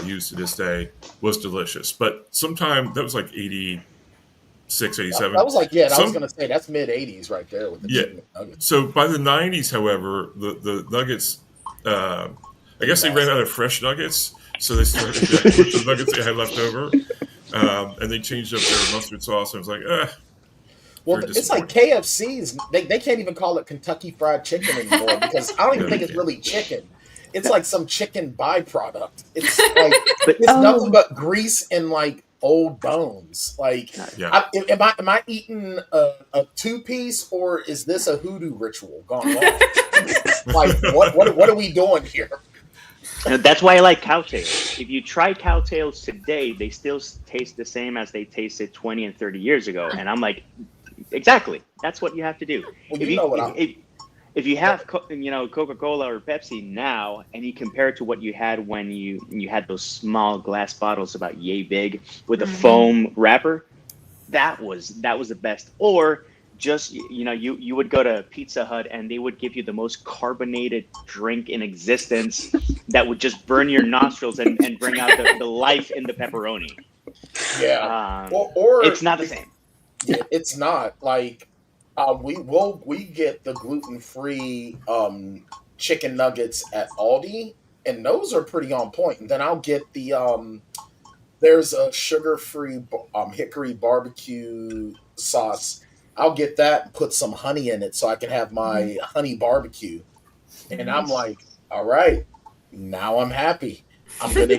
use to this day, was delicious. But sometime that was like 86, 87. That was like I was gonna say that's mid 80s right there with the chicken McNuggets. So by the 90s, however, the nuggets. I guess they ran out of fresh nuggets, so they started with the nuggets they had left over, and they changed up their mustard sauce. And I was like, well, it's like KFC's. They can't even call it Kentucky Fried Chicken anymore because I don't even think it's really chicken. It's like some chicken byproduct. It's like it's nothing but grease and like old bones. Like, am I eating a 2-piece or is this a hoodoo ritual gone wrong? Like, what are we doing here? That's why I like cowtails. If you try cowtails today, they still taste the same as they tasted 20 and 30 years ago. And I'm like, exactly. That's what you have to do. Well, if you have Coca-Cola or Pepsi now, and you compare it to what you had when you had those small glass bottles about yay big with a foam wrapper, that was the best. Or just you would go to Pizza Hut and they would give you the most carbonated drink in existence that would just burn your nostrils and bring out the life in the pepperoni. Yeah, or it's not the same. It's not like we get the gluten-free chicken nuggets at Aldi, and those are pretty on point. And then I'll get the there's a sugar-free hickory barbecue sauce. I'll get that and put some honey in it so I can have my honey barbecue. And I'm like, all right, now I'm happy. I'm gonna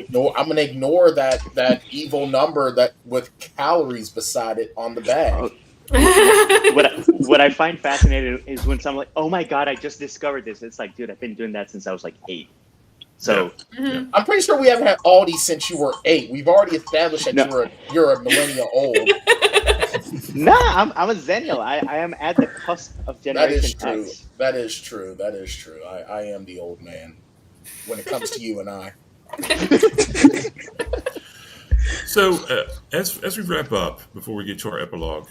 ignore that evil number that with calories beside it on the bag. What I find fascinating is when someone like, oh my god, I just discovered this. It's like, dude, I've been doing that since I was like 8. So I'm pretty sure we haven't had Aldi since you were 8. We've already established that you're a millennial old. Nah, I'm a Zennial. I am at the cusp of Generation X. That is true. I am the old man when it comes to you and I. So as we wrap up, before we get to our epilogue,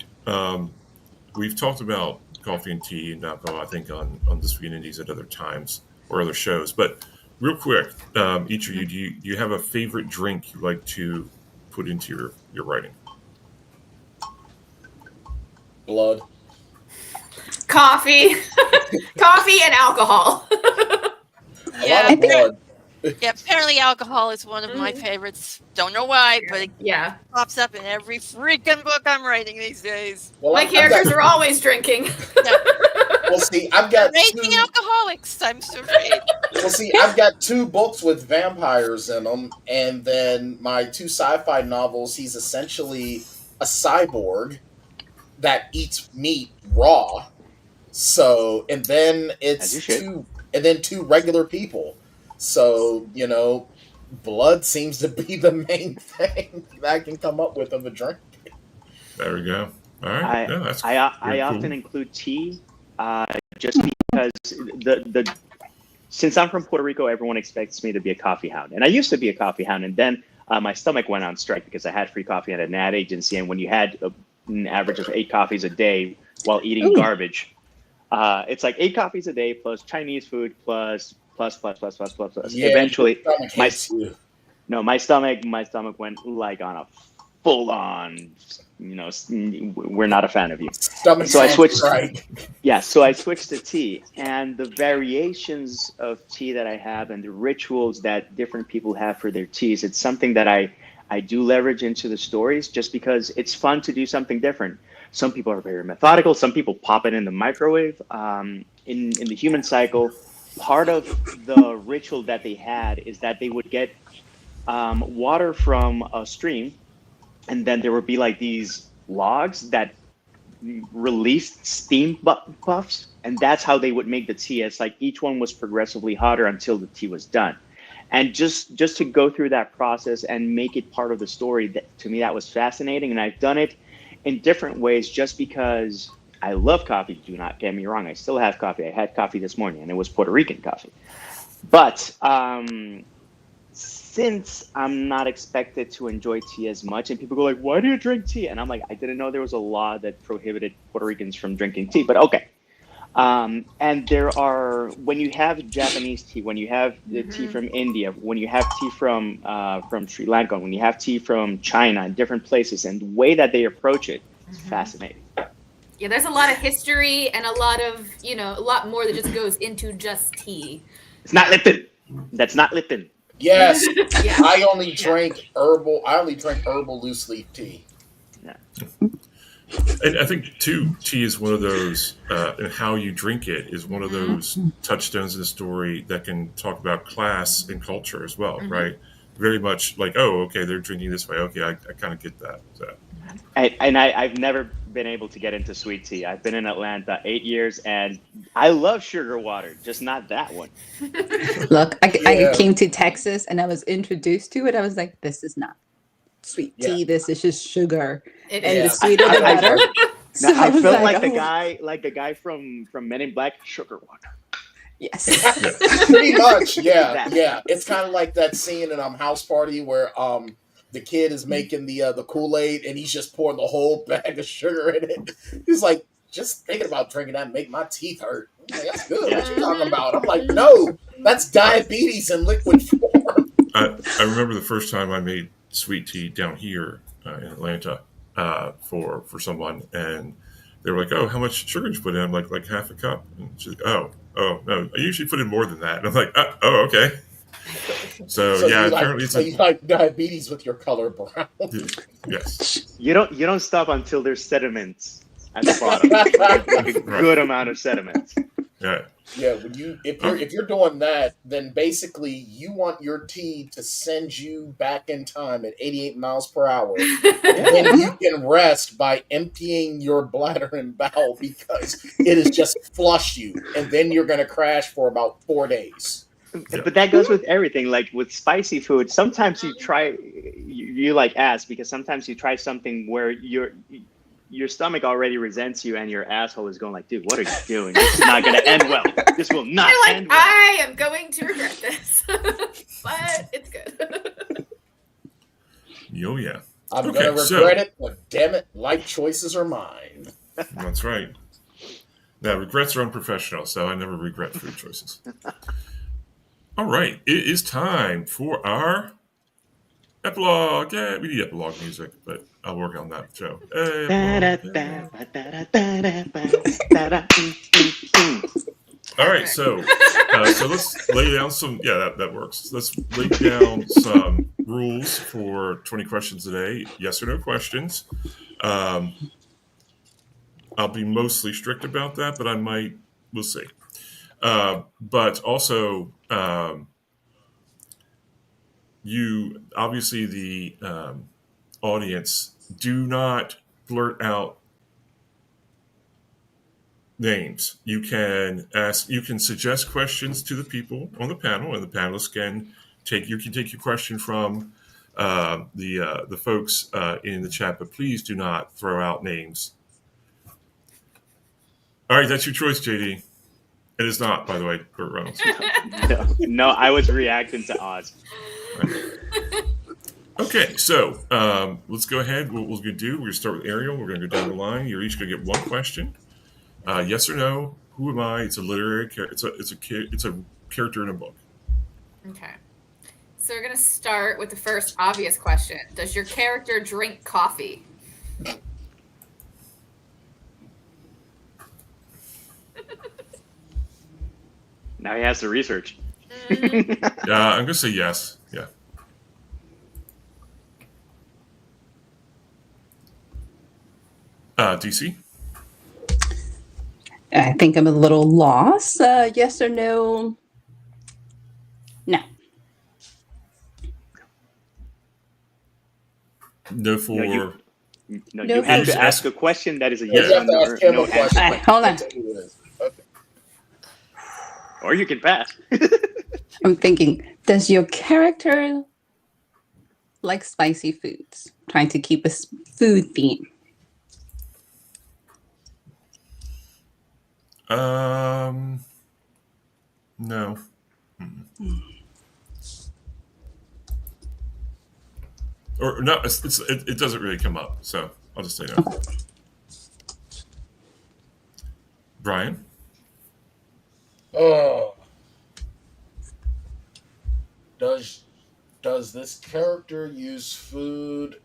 we've talked about coffee and tea and alcohol, I think, on This Week in Indies at other times or other shows. But real quick, each of you, do you have a favorite drink you like to put into your writing? Blood. Coffee. Coffee and alcohol. A lot of blood. Yeah, apparently alcohol is one of my favorites. Don't know why, but it pops up in every freaking book I'm writing these days. Well, my characters are always drinking. Well, see, I've got raging alcoholics. I'm so afraid. Well, see, I've got 2 books with vampires in them, and then my 2 sci-fi novels. He's essentially a cyborg that eats meat raw. So, and then it's 2 regular people. So, blood seems to be the main thing that I can come up with of a drink. There we go. All right. I often include tea, just because since I'm from Puerto Rico, everyone expects me to be a coffee hound, and I used to be a coffee hound, and then my stomach went on strike because I had free coffee at an ad agency, and when you had an average of 8 coffees a day while eating garbage, it's like 8 coffees a day plus Chinese food plus. Yeah, eventually, my stomach went like on a full on. We're not a fan of you. So I switched. Right. Yeah, so I switched to tea, and the variations of tea that I have, and the rituals that different people have for their teas. It's something that I do leverage into the stories, just because it's fun to do something different. Some people are very methodical. Some people pop it in the microwave. In the human cycle, part of the ritual that they had is that they would get water from a stream, and then there would be like these logs that released steam puffs, and that's how they would make the tea. It's like each one was progressively hotter until the tea was done. And just to go through that process and make it part of the story, that to me that was fascinating. And I've done it in different ways just because I love coffee. Do not get me wrong. I still have coffee. I had coffee this morning, and it was Puerto Rican coffee. But since I'm not expected to enjoy tea as much, and people go like, "Why do you drink tea?" And I'm like, I didn't know there was a law that prohibited Puerto Ricans from drinking tea. But okay. And there are, when you have Japanese tea, when you have the tea from India, when you have tea from Sri Lanka, when you have tea from China and different places, and the way that they approach it is fascinating. Yeah, there's a lot of history and a lot of, a lot more that just goes into just tea. It's not Lipton. That's not Lipton. Yes, Yeah. I only drink herbal loose leaf tea. Yeah. And I think too, tea is one of those, and how you drink it is one of those touchstones in the story that can talk about class and culture as well, right? Very much like, oh, okay, they're drinking this way. Okay, I kind of get that. So. I've never been able to get into sweet tea. I've been in Atlanta 8 years, and I love sugar water, just not that one. Look, I came to Texas and I was introduced to it. I was like, this is not sweet tea. This is just sugar. The sweeter the better. So I felt like the guy from Men in Black, sugar water. Yes. Pretty much, yeah. It's kind of like that scene in House Party where the kid is making the Kool-Aid and he's just pouring the whole bag of sugar in it. He's like, just thinking about drinking that make my teeth hurt. I'm like, that's good. What you talking about? I'm like, no, that's diabetes in liquid form. I remember the first time I made sweet tea down here in Atlanta for someone, and they were like, "Oh, how much sugar did you put in?" I'm like half a cup. And she's like, "Oh, no, I usually put in more than that." And I'm like, "Oh, okay." So yeah, apparently you like diabetes with your color brown. Yes. You don't stop until there's sediments at the bottom, like a good amount of sediments. Yeah. Yeah, if you're doing that, then basically you want your tea to send you back in time at 88 miles per hour. And then you can rest by emptying your bladder and bowel because it has just flushed you. And then you're going to crash for about 4 days. But that goes with everything. Like with spicy food, sometimes you like ask because sometimes you try something where your stomach already resents you and your asshole is going like, dude, what are you doing? This is not going to end well. This will not end well. I am going to regret this. But it's good. Oh, yeah. I'm going to regret it, but damn it, life choices are mine. That's right. Now, regrets are unprofessional, so I never regret food choices. All right. It is time for our epilogue. Yeah, we need epilogue music, but I'll work on that show. All right, so let's lay down some. Yeah, that works. Let's lay down some rules for 20 questions today. Yes or no questions. I'll be mostly strict about that, but we'll see. But also, you obviously the audience, do not blurt out names. You can suggest questions to the people on the panel, and the panelists can take your question from the folks in the chat, but please do not throw out names. All right, that's your choice, JD. It is not, by the way, Burt Reynolds. No, I was reacting to Oz. Okay, so let's go ahead. What we're going to do, we're going to start with Ariel. We're going to go down the line. You're each going to get one question. Yes or no? Who am I? It's a literary character. It's a character in a book. Okay. So we're going to start with the first obvious question. Does your character drink coffee? Now he has to research. Yeah, I'm going to say yes. Yeah. DC? I think I'm a little lost. Yes or no? No. No for No, No you have food. to ask a question that is a You yes have or to no, ask him no a question. answer. Hold on. That's who it is. Okay. Or you can pass. I'm thinking, does your character like spicy foods? Trying to keep a food theme. No. Or no, it doesn't really come up, so I'll just say no. Brian? Oh. Does this character use food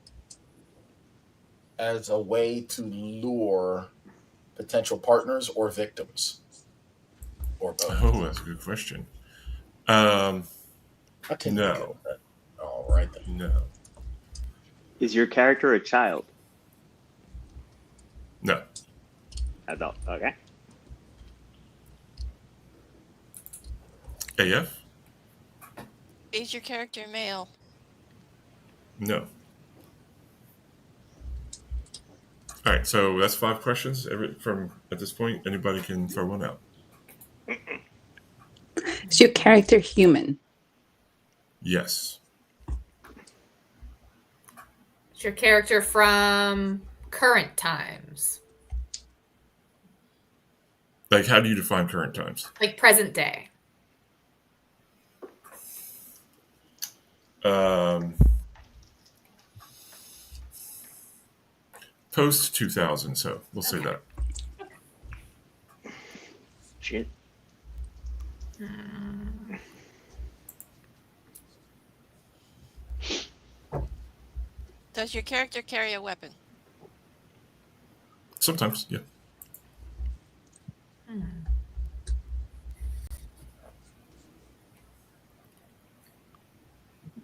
as a way to lure potential partners or victims? Or both? Oh, that's a good question. I tend to be good No. at that. All right then. No. Is your character a child? No. Adult. Okay. AF? Is your character male? No. All right, so that's 5 questions. From at this point, anybody can throw one out. Is your character human? Yes. Is your character from current times? Like, how do you define current times? Like present day? Post 2000, so we'll say that. Shit. Does your character carry a weapon? Sometimes, yeah.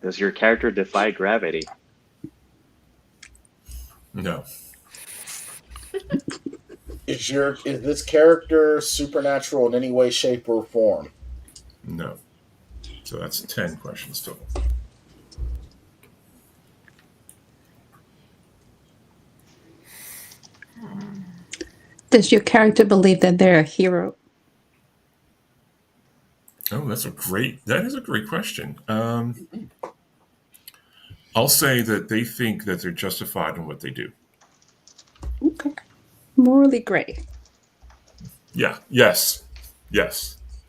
Does your character defy gravity? No. Is this character supernatural in any way, shape, or form? No. So that's 10 questions total. Does your character believe that they're a hero? Oh, that is a great question. I'll say that they think that they're justified in what they do. Okay. Morally gray. Yeah. Yes.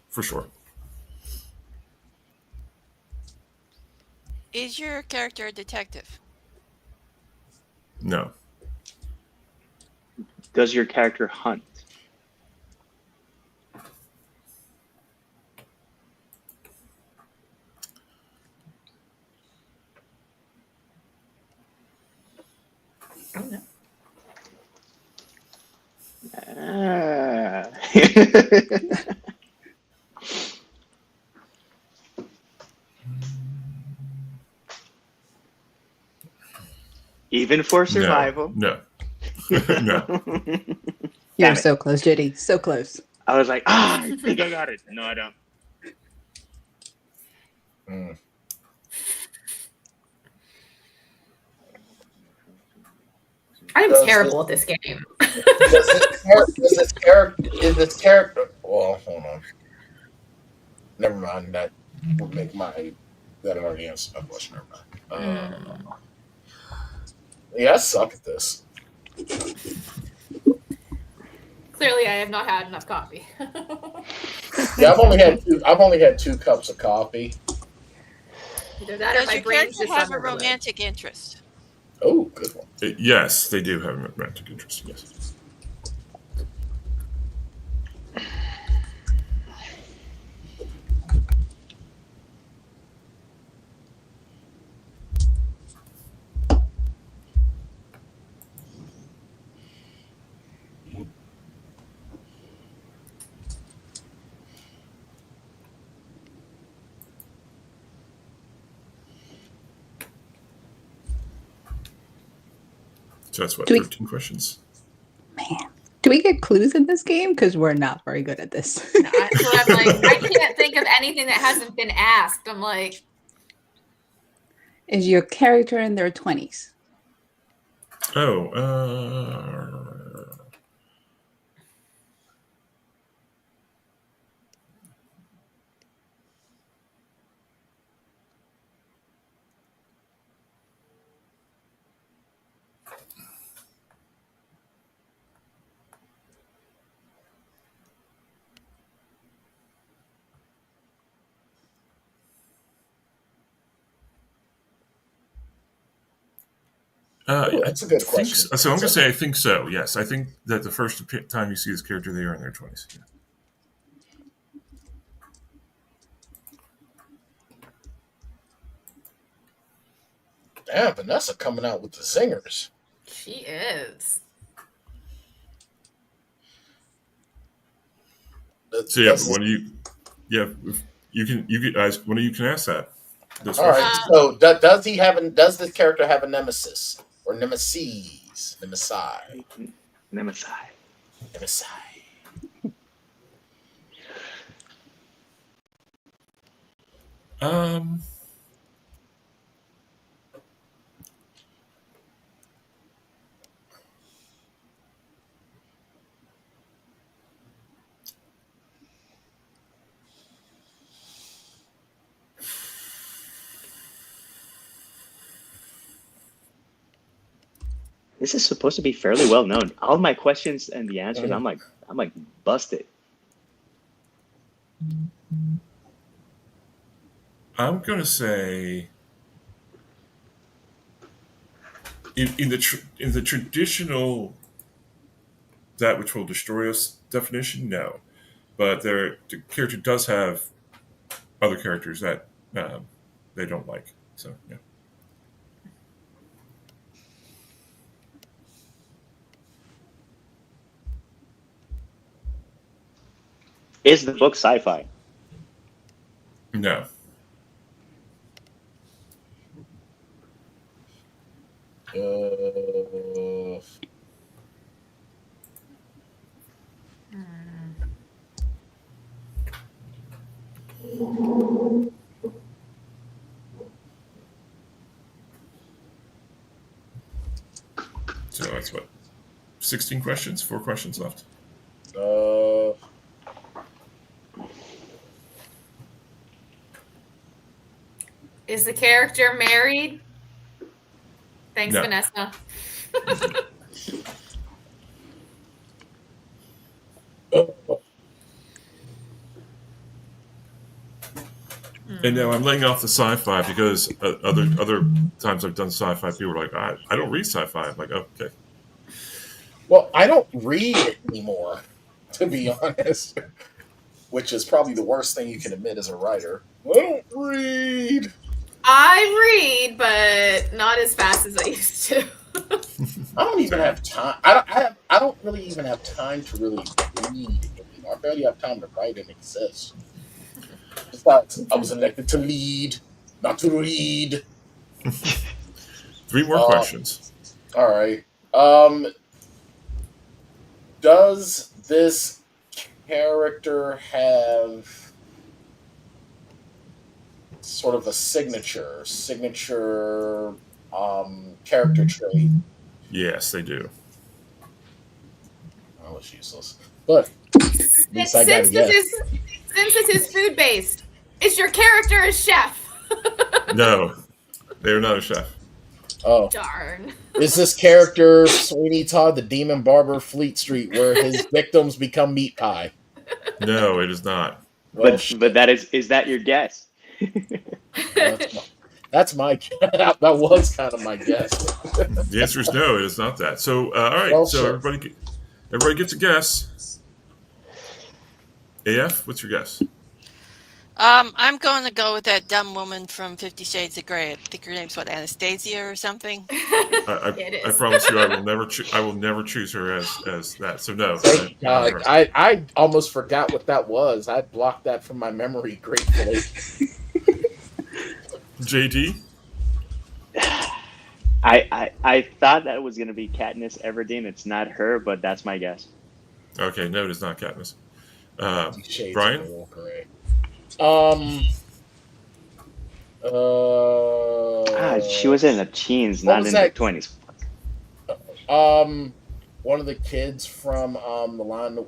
For sure. Is your character a detective? No. Does your character hunt? Oh no. Even for survival. No. No. You're Damn it. so close, JD. So close. I was like, I think I got it. No, I don't. I'm Does terrible at this game. Is this character? Well, hold on. Never mind. That would make that already answered my question. Never mind. Yeah, I suck at this. Clearly, I have not had enough coffee. Yeah, I've only had 2 cups of coffee. Either that or Does my your brain's character just have a on overload. romantic interest? Oh, good one. Yes, they do have a romantic interest. Yes. So that's what, 13 questions? Man. Do we get clues in this game? Because we're not very good at this. So I'm like, I can't think of anything that hasn't been asked. I'm like, Is your character in their 20s? Oh, Ooh, I that's a good think question. so. So I'm going to say I think so. Yes, I think that the first time you see this character, they are in their 20s. Yeah. Damn, Vanessa coming out with the zingers. She is. So yeah, but when you, yeah, you can guys, when you can ask that. Those All right. questions. So does he have? Does this character have a nemesis or nemesis? Nemesi. Nemesis. Nemesi. Um, This is supposed to be fairly well known. All my questions and the answers, I'm like busted. I'm going to say in the traditional that which will destroy us definition, no, but the character does have other characters that they don't like. So yeah. Is the book sci-fi? No. So that's what 16 questions. 4 questions left. Is the character married? Thanks, No. Vanessa. And now I'm laying off the sci-fi because other times I've done sci-fi, people are like, I don't read sci-fi. I'm like, oh, okay. Well, I don't read it anymore, to be honest. Which is probably the worst thing you can admit as a writer. I don't read. I read, but not as fast as I used to. I don't even have time. I don't really even have time to really read anymore. I barely have time to write and exist. Besides, I was elected to lead, not to read. 3 more questions. All right. Does this character have sort of a signature character trait? Yes, they do. Oh, it's useless. But at least I got a guess. Since it is food based, is your character a chef? No, they're not a chef. Oh, darn! Is this character Sweeney Todd, the Demon Barber, Fleet Street, where his victims become meat pie? No, it is not. Well, but that is that your guess? That's my that was kind of my guess. The answer is no. It is not that. So all right. Well, so shit. everybody gets a guess. AF, what's your guess? I'm going to go with that dumb woman from 50 Shades of Grey. I think her name's what, Anastasia or something. I promise you, I will never choose her as that. So no. Thank God. I almost forgot what that was. I blocked that from my memory gratefully. JD. I thought that it was going to be Katniss Everdeen. It's not her, but that's my guess. Okay, no, it is not Katniss. Shades Brian. Of gray. She was in the teens, not in the 20s. One of the kids from the line of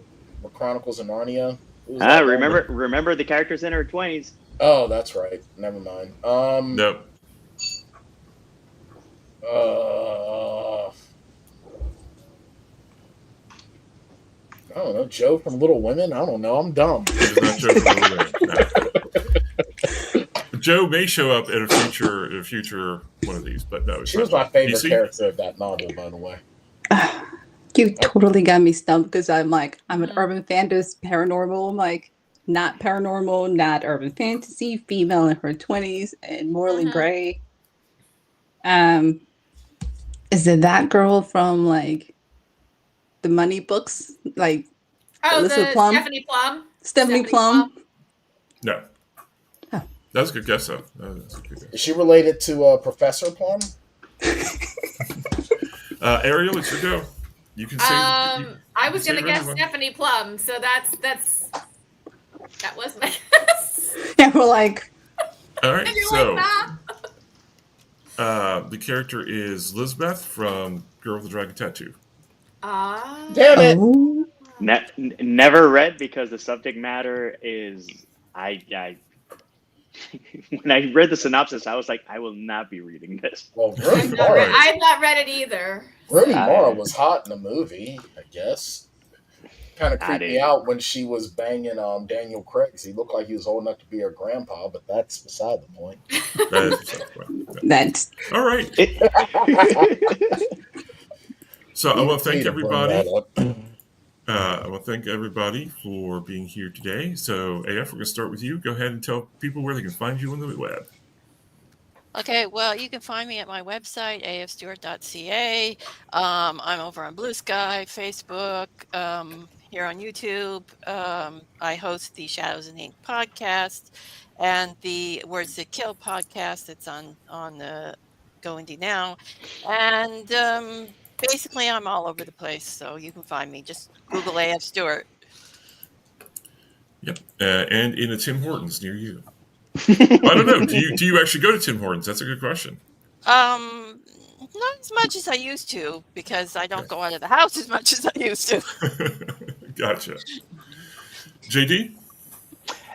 Chronicles of Narnia. Who's that? Remember the characters in her 20s. Oh, that's right. Never mind. Nope. I don't know. Joe from Little Women. I don't know. I'm dumb. It is not Joe from Little Women. No. Joe may show up in a future one of these, but no. She was my favorite character of that novel, by the way. You totally got me stumped because I'm an urban fantasy paranormal. I'm like, not paranormal, not urban fantasy, female in her 20s, and morally gray. Is it that girl from like the Money books? Like, the Plum? Stephanie Plum. Stephanie Plum? No. Oh. That was a good guess, though. Is she related to Professor Plum? Ariel, it's your go. You can say. I was gonna guess Stephanie Plum, so that was my guess. Yeah, we're like. All right, so like, nah. The character is Lizbeth from Girl with the Dragon Tattoo. Damn it! Oh. Never read because the subject matter is I when I read the synopsis, I was like, I will not be reading this. Well, Rooney Mara. I've not read it either. Rooney Mara was hot in the movie, I guess. Kind of creeped me out when she was banging Daniel Craig. He looked like he was old enough to be her grandpa, but that's beside the point. That's all right. So I want to thank everybody. I want to thank everybody for being here today. So, AF, we're going to start with you. Go ahead and tell people where they can find you on the web. Okay, well, you can find me at my website, afstewart.ca. I'm over on Blue Sky, Facebook, here on YouTube. I host the Shadows and Ink podcast and the Words That Kill podcast that's on the Go Indie Now. And basically, I'm all over the place, so you can find me. Just Google AF Stewart. Yep, and in a Tim Hortons near you. I don't know. Do you actually go to Tim Hortons? That's a good question. Not as much as I used to because I don't go out of the house as much as I used to. Gotcha. JD?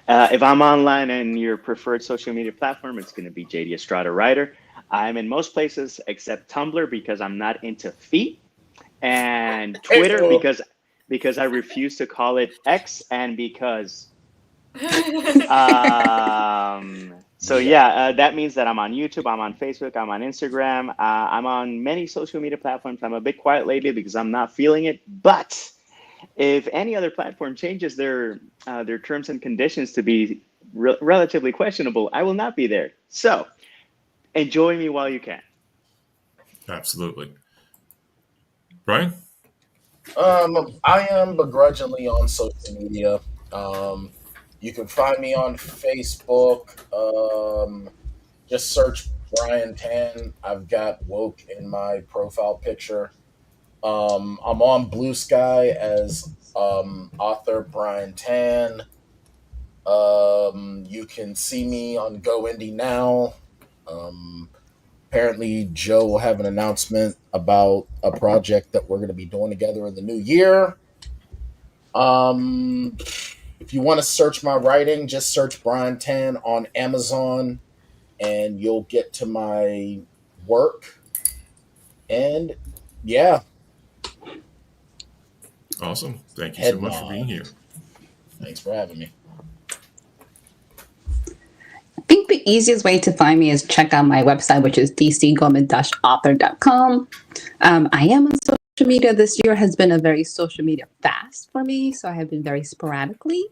If I'm online and your preferred social media platform, it's going to be JD Estrada Writer. I'm in most places except Tumblr because I'm not into feet, and Twitter because I refuse to call it X, and because that means that I'm on YouTube, I'm on Facebook, I'm on Instagram, I'm on many social media platforms. I'm a bit quiet lately because I'm not feeling it, but if any other platform changes their terms and conditions to be relatively questionable, I will not be there. So enjoy me while you can. Absolutely. Brian? I am begrudgingly on social media. You can find me on Facebook. Just search Brian Tan. I've got woke in my profile picture. I'm on Blue Sky as author Brian Tan. You can see me on Go Indie Now. Apparently, Joe will have an announcement about a project that we're going to be doing together in the new year. If you want to search my writing, just search Brian Tan on Amazon, and you'll get to my work. And yeah. Awesome. Thank you so much for being here. Thanks for having me. I think the easiest way to find me is check out my website, which is dcgomez-author.com. I am on social media. This year has been a very social media fast for me, so I have been very sporadically.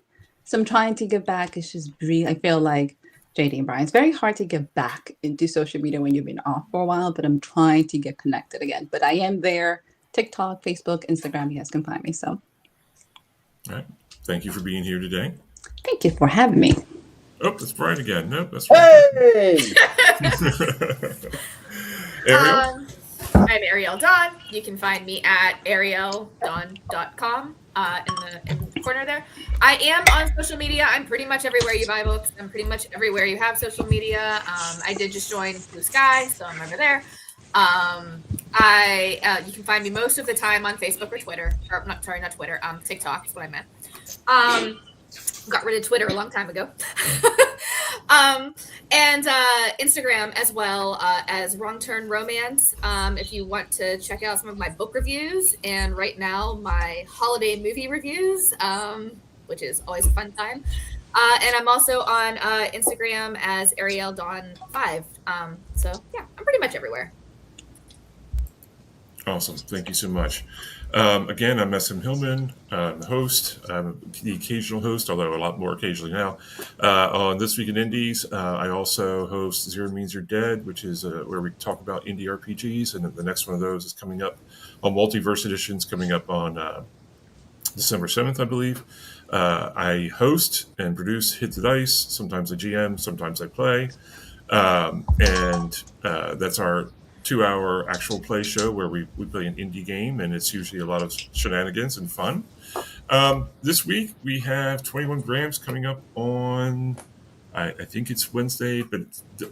So I'm trying to get back. It's just really, I feel like JD and Brian, it's very hard to get back into social media when you've been off for a while, but I'm trying to get connected again. But I am there. TikTok, Facebook, Instagram, you guys can find me. So, all right. Thank you for being here today. Thank you for having me. Oh, that's Brian again. Nope, that's Brian. Hey! Ariel? I'm Ariel Dawn. You can find me at arieldawn.com in the corner there. I am on social media. I'm pretty much everywhere you buy books. I'm pretty much everywhere you have social media. I did just join Blue Sky, so I'm over there. You can find me most of the time on Facebook or Twitter. Or not Twitter. TikTok is what I meant. Got rid of Twitter a long time ago. And Instagram as well as Wrong Turn Romance. If you want to check out some of my book reviews, and right now my holiday movie reviews, which is always a fun time. And I'm also on Instagram as Ariel Dawn 5. So yeah, I'm pretty much everywhere. Awesome. Thank you so much. Again, I'm SM Hillman. I'm the host. I'm the occasional host, although a lot more occasionally now. On This Week in Indies, I also host Zero Means You're Dead, which is where we talk about indie RPGs. And the next one of those is coming up on Multiverse Editions, coming up on December 7th, I believe. I host and produce Hit the Dice. Sometimes I GM, sometimes I play. And that's our 2-hour actual play show where we play an indie game, and it's usually a lot of shenanigans and fun. This week we have 21 Grams coming up on, I think it's Wednesday, but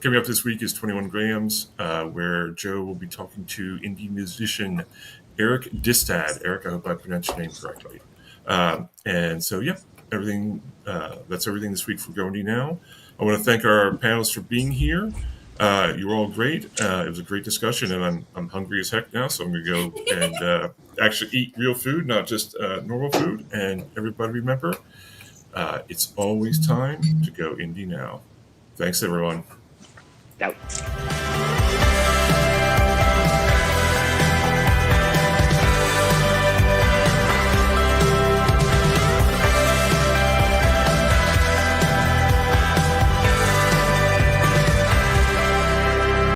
coming up this week is 21 Grams, where Joe will be talking to indie musician Eric Distad. Eric, I hope I pronounced your name correctly. And so, yeah, that's everything this week for Go Indie Now. I want to thank our panelists for being here. You were all great. It was a great discussion, and I'm hungry as heck now, so I'm going to go and actually eat real food, not just normal food. And everybody remember, it's always time to go indie now. Thanks, everyone. Out.